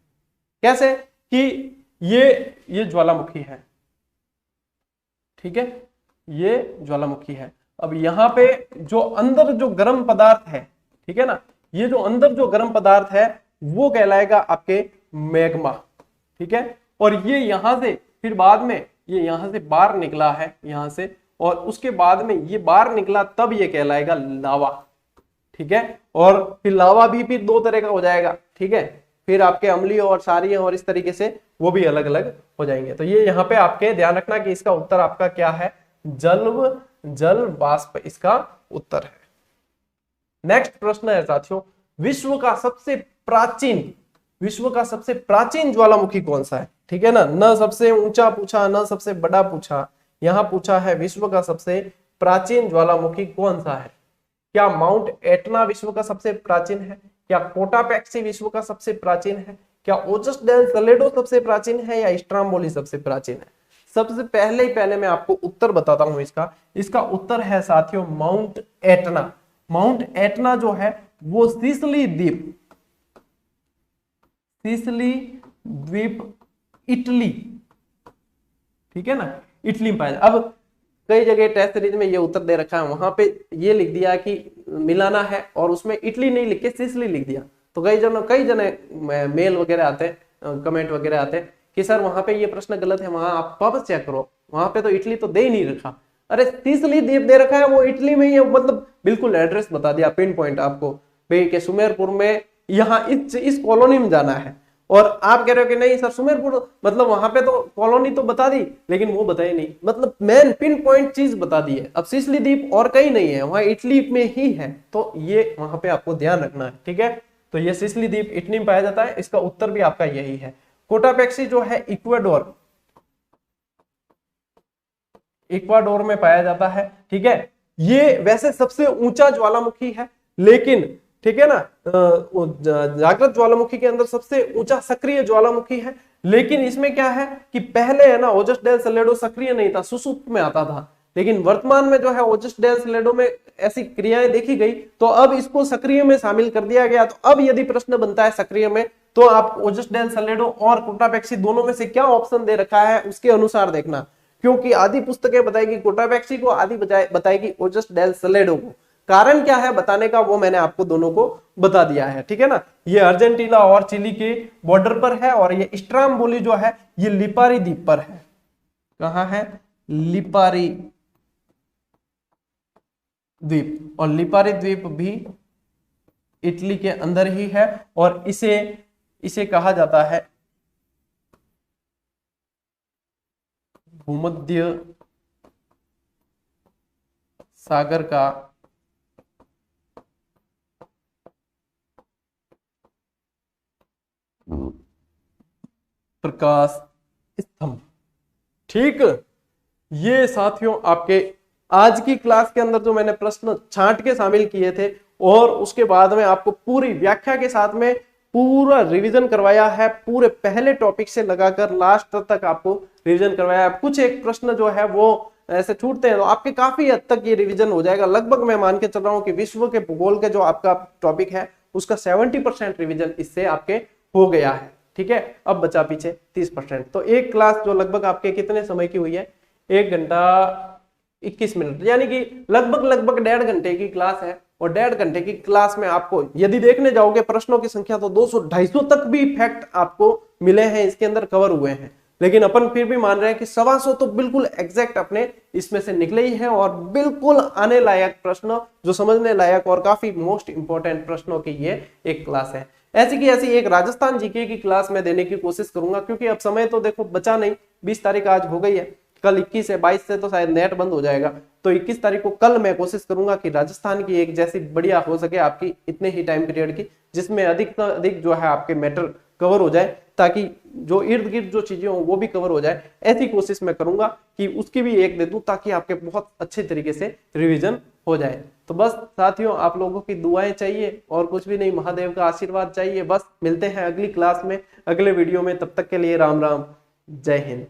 कैसे? कि ये ज्वालामुखी है। ठीक है, ये ज्वालामुखी है। अब यहां पे जो अंदर जो गर्म पदार्थ है, ठीक है ना, ये जो अंदर जो गर्म पदार्थ है वो कहलाएगा आपके मैग्मा। ठीक है, और ये यहां से फिर बाद में ये यहां से बाहर निकला है यहां से, और उसके बाद में ये बाहर निकला तब ये कहलाएगा लावा। ठीक है, और फिर लावा भी फिर दो तरह का हो जाएगा। ठीक है, फिर आपके अम्लीय और क्षारीय और इस तरीके से वो भी अलग अलग हो जाएंगे। तो ये यहाँ पे आपके ध्यान रखना कि इसका उत्तर आपका क्या है? जल वाष्प इसका उत्तर है। नेक्स्ट प्रश्न है साथियों, विश्व का सबसे प्राचीन ज्वालामुखी कौन सा है? ठीक है ना, न सबसे ऊंचा पूछा न सबसे बड़ा पूछा, यहां पूछा है विश्व का सबसे प्राचीन ज्वालामुखी कौन सा है? क्या माउंट एटना विश्व का सबसे प्राचीन है? क्या कोटापेक्सी विश्व का सबसे प्राचीन है? क्या ओजस डेल सलेडो सबसे प्राचीन है, या स्ट्राम्बोली सबसे प्राचीन है? सबसे पहले मैं आपको उत्तर बताता हूं इसका उत्तर है साथियों माउंट एटना। माउंट एटना जो है वो सिसिली द्वीप इटली, ठीक है ना, इटली में पाया। अब कई जगह टेस्ट सीरीज में ये उत्तर दे रखा है, वहां पे ये लिख दिया कि मिलाना है और उसमें इटली नहीं लिख के सिसिली लिख दिया। तो कई जने मेल वगैरह आते हैं, कमेंट वगैरह आते हैं कि सर वहां पे ये प्रश्न गलत है, वहां आप वापस चेक करो, वहां पे तो इटली तो दे ही नहीं रखा। अरे सिसिली द्वीप दे रखा है, वो इटली में ही है, मतलब बिल्कुल एड्रेस बता दिया, पिन पॉइंट आपको भाई के सुमेरपुर में यहाँ इस कॉलोनी में जाना है, और आप कह रहे हो कि नहीं सर सुमेरपुर, मतलब वहां पे तो कॉलोनी तो बता दी लेकिन वो बताई नहीं, मतलब मेन पिन पॉइंट चीज बता दी है। अब सिसिली द्वीप और कहीं नहीं है, वहां इटली में ही है, तो ये वहां पे आपको ध्यान रखना है, ठीक है। तो ये सिसिली द्वीप इटली में पाया जाता है, इसका उत्तर भी आपका यही है। कोटापेक्सी जो है इक्वाडोर में पाया जाता है, ठीक है। ये वैसे सबसे ऊंचा ज्वालामुखी है, लेकिन ठीक है ना, जागृत ज्वालामुखी के अंदर सबसे ऊंचा सक्रिय ज्वालामुखी है, लेकिन इसमें क्या है कि पहले है ना ओजस डेल सलेडो सक्रिय नहीं था, सुसुप्त में आता था, लेकिन वर्तमान में जो है ओजस डेल सलेडो में ऐसी क्रियाएं देखी गई, तो अब इसको सक्रिय में शामिल कर दिया गया। तो अब यदि प्रश्न बनता है सक्रिय में, तो आप ओजस डेल सलेडो और कोटापेक्सी दोनों में से क्या ऑप्शन दे रखा है उसके अनुसार देखना, क्योंकि आधी पुस्तकें बताएगी कोटापेक्सी को, आधी बताएगी ओजस डेल सलेडो को। कारण क्या है बताने का, वो मैंने आपको दोनों को बता दिया है, ठीक है ना। ये अर्जेंटीना और चिली के बॉर्डर पर है, और ये स्ट्राम्बोली जो है ये लिपारी द्वीप पर है। कहां है? लिपारी द्वीप, और लिपारी द्वीप भी इटली के अंदर ही है, और इसे कहा जाता है भूमध्य सागर का प्रकाश स्तंभ, ठीक। ये साथियों आपके आज की क्लास के अंदर जो मैंने प्रश्न छांट के शामिल किए थे, और उसके बाद में आपको पूरी व्याख्या के साथ में पूरा रिवीजन करवाया है, पूरे पहले टॉपिक से लगाकर लास्ट तक आपको रिवीजन करवाया है। कुछ एक प्रश्न जो है वो ऐसे छूटते हैं, तो आपके काफी हद तक ये रिवीजन हो जाएगा। लगभग मैं मान के चल रहा हूं कि विश्व के भूगोल के जो आपका टॉपिक है उसका 70% रिवीजन इससे आपके हो गया है, ठीक है। अब बचा पीछे 30%। तो एक क्लास जो लगभग आपके कितने समय की हुई है? 1 घंटा 21 मिनट, यानी कि लगभग 1.5 घंटे की क्लास है। और 1.5 घंटे की क्लास में आपको यदि देखने जाओगे प्रश्नों की संख्या तो 200-250 तक भी फैक्ट आपको मिले हैं, इसके अंदर कवर हुए हैं। लेकिन अपन फिर भी मान रहे हैं कि 125 तो बिल्कुल एग्जैक्ट अपने इसमें से निकले ही हैं, और बिल्कुल आने लायक प्रश्न, जो समझने लायक और काफी मोस्ट इंपोर्टेंट प्रश्नों की ये एक क्लास है। ऐसी की ऐसी एक राजस्थान जीके की क्लास में देने की कोशिश करूंगा, क्योंकि अब समय तो देखो बचा नहीं, 20 तारीख आज हो गई है, कल 21 है, 22 से तो शायद नेट बंद हो जाएगा, तो 21 तारीख को कल मैं कोशिश करूंगा कि राजस्थान की एक जैसी बढ़िया हो सके आपकी इतने ही टाइम पीरियड की, जिसमें अधिक से अधिक जो है आपके मैटर कवर हो जाए, ताकि जो इर्द गिर्द जो चीजें हो वो भी कवर हो जाए। ऐसी कोशिश मैं करूंगा कि उसकी भी एक दे दूं, ताकि आपके बहुत अच्छे तरीके से रिवीजन हो जाए। तो बस साथियों, आप लोगों की दुआएं चाहिए और कुछ भी नहीं, महादेव का आशीर्वाद चाहिए। बस मिलते हैं अगली क्लास में, अगले वीडियो में, तब तक के लिए राम राम, जय हिंद।